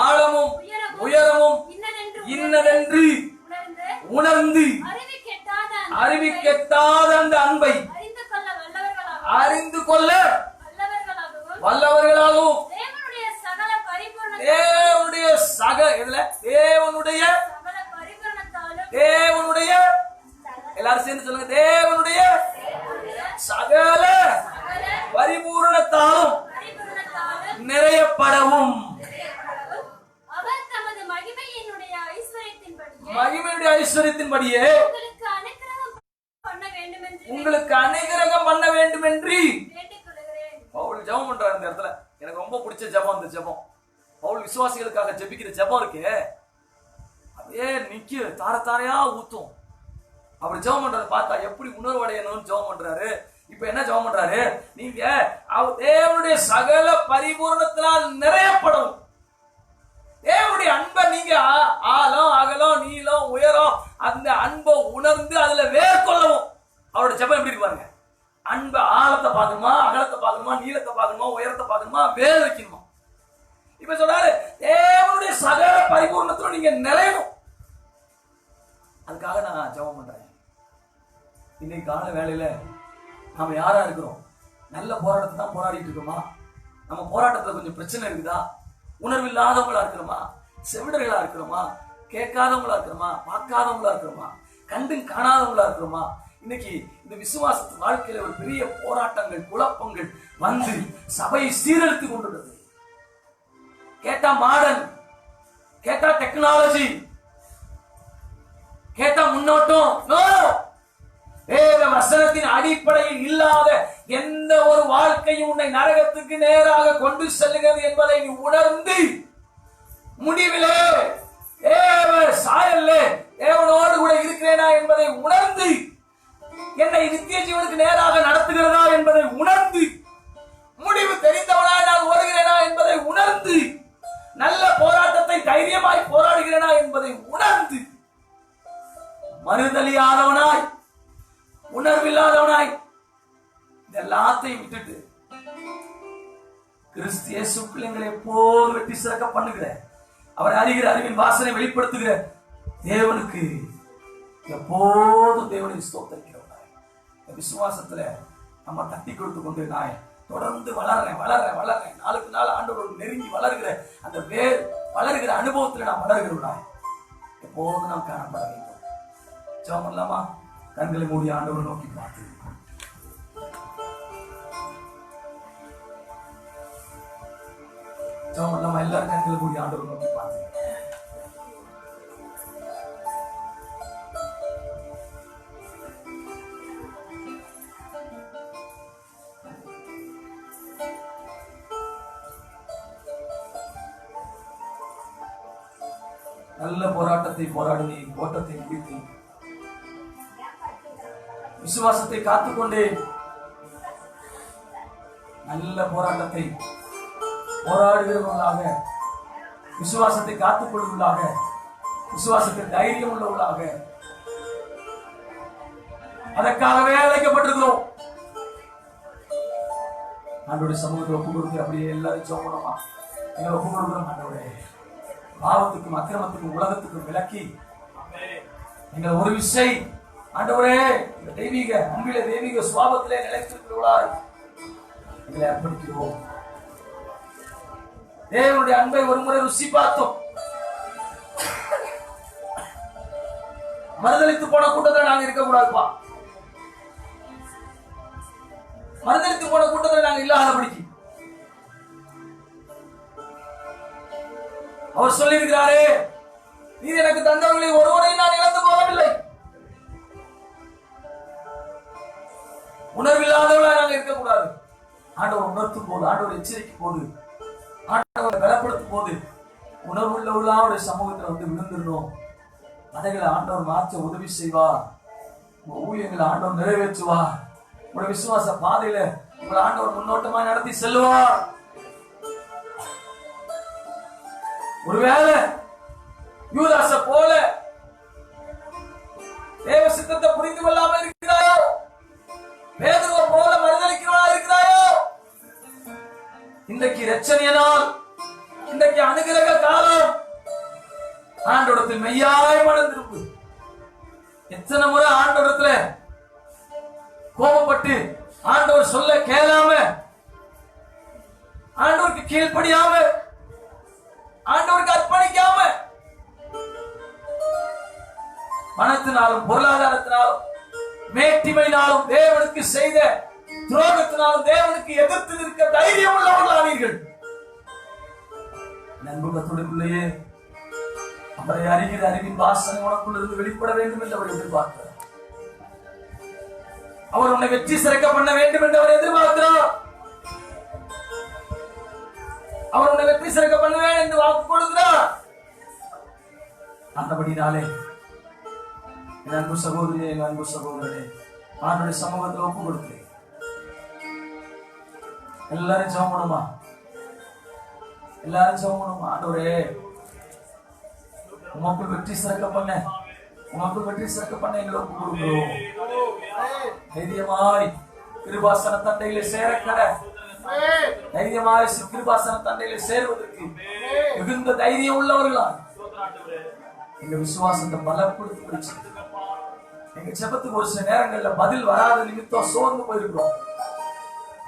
ஆழமும் உயரமும் இன்னதென்று உணர்ந்து அறிவிக்கெட்டாத அந்த அன்பை அறிந்து கொள்ள வல்லவர்களாகவும் தேவனுடைய எல்லாரும் சேர்ந்து சொல்லுங்க, தேவனுடைய சகல பரிபூரணத்தாலும் நிறையப்படவும், மகிமையுடைய ஐஸ்வரியத்தின்படியே உங்களுக்கு அனுக்கிரகம் பண்ண வேண்டும் என்று பவுல் ஜெபம் பண்றாரு. இந்த இடத்துல எனக்கு ரொம்ப பிடிச்ச ஜெபம் இந்த ஜெபம். பவுல் விசுவாசிகளுக்காக ஜெபிக்கிற ஜெபம் இருக்கு, அப்படியே நிக்கு தார தாரையா ஊத்தும். அப்படி ஜெபம் பண்றதை பார்த்தா எப்படி உணர்வடையணும்னு ஜெபம் பண்றாரு. இப்ப என்ன ஜெபம் பண்றாரு, நீங்க தேவனுடைய சகல பரிபூரணத்தினால் நிறையப்படும், தேவனுடைய அன்பை நீங்க ஆழம் அகலம் நீளம் உயரம் அந்த அன்பை உணர்ந்து அதுல வேர்கொள்ளவும். அவருடைய ஜெபம் எப்படி இருக்கு பாருங்க, அன்பை ஆழத்தை பார்க்கணுமா, அகலத்தை பார்க்கணுமா, நீளத்தை பார்க்கணுமா, உயரத்தை பார்க்கணுமா, வேர் வைக்கணுமா. இப்ப சொல்றாரு, தேவனுடைய சகல பரிபூரணத்துல நீங்க நிறையணும். அதுக்காக நான் ஜெபம் பண்றேன். இன்னைக்கு கால வேலையில நாம யாரா இருக்கிறோம்? நல்ல போராட்டத்தை தான் போராடிட்டு இருக்கோமா? நம்ம போராட்டத்துல கொஞ்சம் பிரச்சனை இருக்குதா? உணர்வு இல்லாதவங்களா இருக்கிறோமா? செவிடர்களா இருக்கிறோமா? கேட்காதவங்களா இருக்கிறோமா? பார்க்காதவங்களா இருக்கிறோமா? கண்டு காணாதவங்களா இருக்கிறோமா? இன்னைக்கு இந்த விசுவாசத்து வாழ்க்கையில ஒரு பெரிய போராட்டங்கள் குழப்பங்கள் வந்து சபையை சீரழித்து கொண்டுள்ளது. கேட்டா மாடர்ன், கேட்டா டெக்னாலஜி, கேட்டா முன்னோட்டம். வேத வசனத்தின் அடிப்படையில் இல்லாத எந்த ஒரு வாழ்க்கையும் உன்னை நரகத்துக்கு நேராக கொண்டு செல்லுகிறது என்பதை நீ உணர்ந்து முடிவிலே தேவ சாயல்ல தேவனோடு கூட இருக்கிறேனா என்பதை உணர்ந்து, என்னை நித்திய ஜீவனுக்கு நேராக நடத்துகிறதா என்பதை உணர்ந்து, முடிவு தெரிந்தவனாய் நான் ஓடுகிறேனா என்பதை உணர்ந்து, நல்ல போராட்டத்தை தைரியமாய் போராடுகிறேனா என்பதை உணர்ந்து, மறுதலியாதவனாய் உணர்வில்லாதவனாய் எல்லாத்தையும் விட்டுட்டு கிறிஸ்து இயேசு பிள்ளைங்களை எப்போது வெட்டி சிறக்க பண்ணுகிற, அவரை அறிகிற அறிவின் வாசனை வெளிப்படுத்துகிற தேவனுக்கு எப்போதும் தேவனை ஸ்தோத்திரிக்கிறவனாய் விசுவாசத்துல நம்ம தட்டி கொடுத்து கொண்டு நாய் தொடர்ந்து வளர்றேன் வளர்றேன் வளர்றேன், நாளுக்கு நாள் ஆண்டவரோடு நெருங்கி வளர்கிற அந்த வேர் வளர்கிற அனுபவத்துல நாம் வளர்கிறவனாய் எப்போதும் நாம் காணப்பட வேண்டும். ஜெபம் பண்ணலாமா? கண்களை மூடி ஆண்டவரை நோக்கி பார்த்து ஜெபம் பண்ணலாமா? எல்லாரும் கண்களை மூடி ஆண்டவரை நோக்கி பார்த்து நல்ல போராட்டத்தை போராடி ஓட்டத்தை முடித்து விசுவாசத்தை காத்துக்கொண்டே நல்ல போராட்டத்தை போராடுகிறவர்களாக, விசுவாசத்தை காத்துக் கொள்வர்களாக, விசுவாசத்தில் தைரியம் உள்ளவர்களாக, அதற்காகவே அழைக்கப்பட்டிருக்கிறோம். ஆண்டவருடைய சமூகத்தில் ஒப்பு கொடுத்து அப்படியே எல்லாரும் சோமனமா எங்களை ஒப்பு கொடுக்கிறோம். ஆண்டவரே, பாவத்துக்கும் அக்கிரமத்துக்கும் உலகத்துக்கும் விலக்கி எங்கள் ஒரு விசை ஆண்டவரே இந்த தெய்வீக அன்பிலே தெய்வீக சுவாபத்திலே நிலைத்திருக்கிறவர்களாய் எங்களை அர்ப்பணிக்கிறோம். தேவனுடைய அன்பை ஒரு முறை ருசி பார்த்தோம். மறுதளித்து போன கூட்டத்தில் நாங்க இருக்கக்கூடாதுப்பா. மறுதளித்து போன கூட்டத்தில் நாங்க இல்லாதபடிக்கு அவர் சொல்லியிருக்கிறாரே, நீர் எனக்கு தந்தவர்களை ஒருவரை நான் இழந்து போகவில்லை. உணர்வில்லாதவர்களா நாங்க இருக்கக்கூடாது. ஆண்டவர் உணர்த்தும் போது, ஆண்டவர் எச்சரிக்கும் போது, ஆண்டவரை பலப்படுத்தும் போது உணர்வுள்ளவர்களாவுடைய சமூகத்தில் வந்து விழுந்துடணும். அதைகளை ஆண்டவர் மாற்ற உதவி செய்வார். உங்க ஊழியங்களை ஆண்டவர் நிறைவேற்றுவார். உங்களுடைய விசுவாச பாதையில உங்களை ஆண்டவர் முன்னோட்டமா நடத்தி செல்வார். ஒருவேளை யூதாச போல தேவ சித்தத்தை புரிந்து கொள்ளாம இருக்கிறாயோ, பேதுருவை போல மறுதலிக்கிறவனா இருக்கிறாயோ, இன்றைக்கு இரட்சணிய நாள், இன்றைக்கு அனுகிரக காலம். ஆண்டவரத்தில் மெய்யாய் மனம் திரும்பு. எத்தனை முறை ஆண்டவரத்துல கோபப்பட்டு ஆண்டவர் சொல்ல கேளாம, ஆண்டவருக்கு கீழ்ப்படியாம, ஆண்டவருக்கு அர்ப்பணிக்காம, பணத்தினாலும் பொருளாதாரத்தினாலும் மேட்டிமையினாலும் தேவனுக்கு செய்த துரோகத்தினாலும் தேவனுக்கு எதிர்த்து நிற்க தைரியம் உள்ளவர்களானீர்கள். நண்பர்களுக்குள்ளேயே அவரை அறிகிற அறிவின் வாசனை உனக்குள்ளிருந்து வெளிப்பட வேண்டும் என்று அவர் எதிர்பார்க்கிறார். அவர் உன்னை வெற்றி சிறக்க பண்ண வேண்டும் என்று அவர் எதிர்பார்க்கிறார். அவர் உன்னை வெற்றி சிறக்க பண்ணுவேன் என்று வாக்கு கொடுக்கிறார். அந்தபடினாலே என் அன்பு சகோதரியே, என் அன்பு சகோதரனே, ஆண்டுடைய சமூகத்தில் ஒப்பு கொடுக்கிறேன். எல்லாரும் ஜெபம் பண்ணுமா? எல்லாரும் ஜெபம் பண்ணுமா? ஆண்டவரே, உமக்கு வெற்றி சிறக்க பண்ண, உமக்கு வெற்றி சிறக்க பண்ண எங்களை ஒப்பு கொடுக்கிறோம். தைரியமாய் கிருபாசன தண்டையிலே சேரக்கட, தைரியமாய் கிருபாசன தண்டையிலே சேருவதற்கு மிகுந்த தைரியம் உள்ளவர்களா எங்க விசுவாசத்தை பலப்படுத்தி, எங்க ஜெபத்துக்கு ஒரு சில நேரங்கள்ல பதில் வராத நிமித்தம் சோர்ந்து போயிருக்கிறோம்.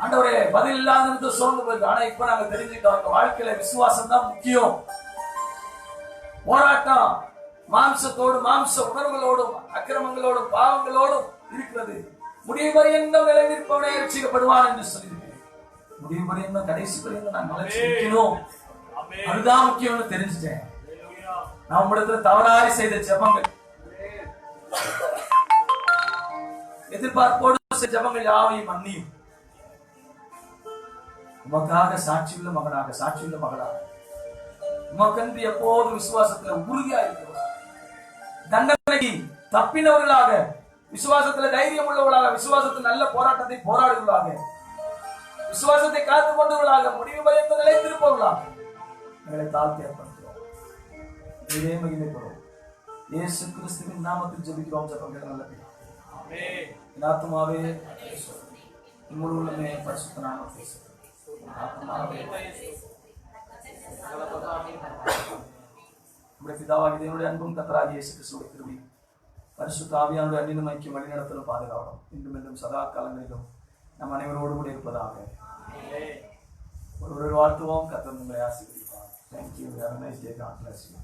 ஆண்டவரே, பதில் இல்லாத நிமித்தம் சோர்ந்து போயிருக்கோம். ஆனா இப்ப நாங்க தெரிஞ்சுக்கிட்டோம், எங்க வாழ்க்கையில விசுவாசம் தான் முக்கியம். போராட்டம் மாம்சத்தோடும் மாம்ச உணர்வுகளோடும் அக்கிரமங்களோடும் பாவங்களோடும் இருக்கிறது. முடிவு பரியந்தம் நிலைநிற்பவனே ரட்சிக்கப்படுவான் என்று சொல்லியிருக்கேன். முடிவு பரியந்தம் கடைசி பரியந்தம் நான் நிலைச்சு நிற்கணும், அதுதான் முக்கியம்னு தெரிஞ்சுட்டேன். நான் உங்களிடத்துல தவறாய் செய்த ஜெபங்கள், எதிர்பார்ப்போடு செய்த ஜெபங்கள் யாவையும் மன்னியும். உமக்காக சாட்சியுள்ள மகனாக, சாட்சியுள்ள மகளாக, உமக்கன்று எப்போதும் விசுவாசத்துல உறுதியா இருக்கிறவர்களாக, தண்டனைக்கு தப்பினவர்களாக, விசுவாசத்துல தைரியம் உள்ளவர்களாக, விசுவாசத்தில் நல்ல போராட்டத்தை போராடுவர்களாக, விசுவாசத்தை காத்துக் கொண்டவர்களாக, முடிவு பயந்து நிலைத்திருப்பவர்களாக எங்களை தாழ்த்தி ஏற்படுத்துகிறோம். இதே மகிமைப்படுவோம். இயேசு கிறிஸ்துவின் நாமத்தில் ஜெபிக்கிறோம். ஜெபங்கள் நல்ல என் ஆத்துமாவே முழுவதுமே பரிசுத்த நாமத்தை பிதாவாகிய தேவனுடைய அன்பும் கர்த்தராகிய இயேசு கிறிஸ்துவின் கிருபையும் பரிசுத்த ஆவியானவருடைய அன்பிலும் ஐக்கியம் வழிநடத்தலும் பாதுகாவலும் இன்றும் என்றும் சதா காலங்களிலும் நம் அனைவரோடு கூட இருப்பதாக. ஒரு வாழ்த்துவோம். கர்த்தர் உங்களை ஆசீர்வதிப்பார். Thank you. Have a nice day. God bless you.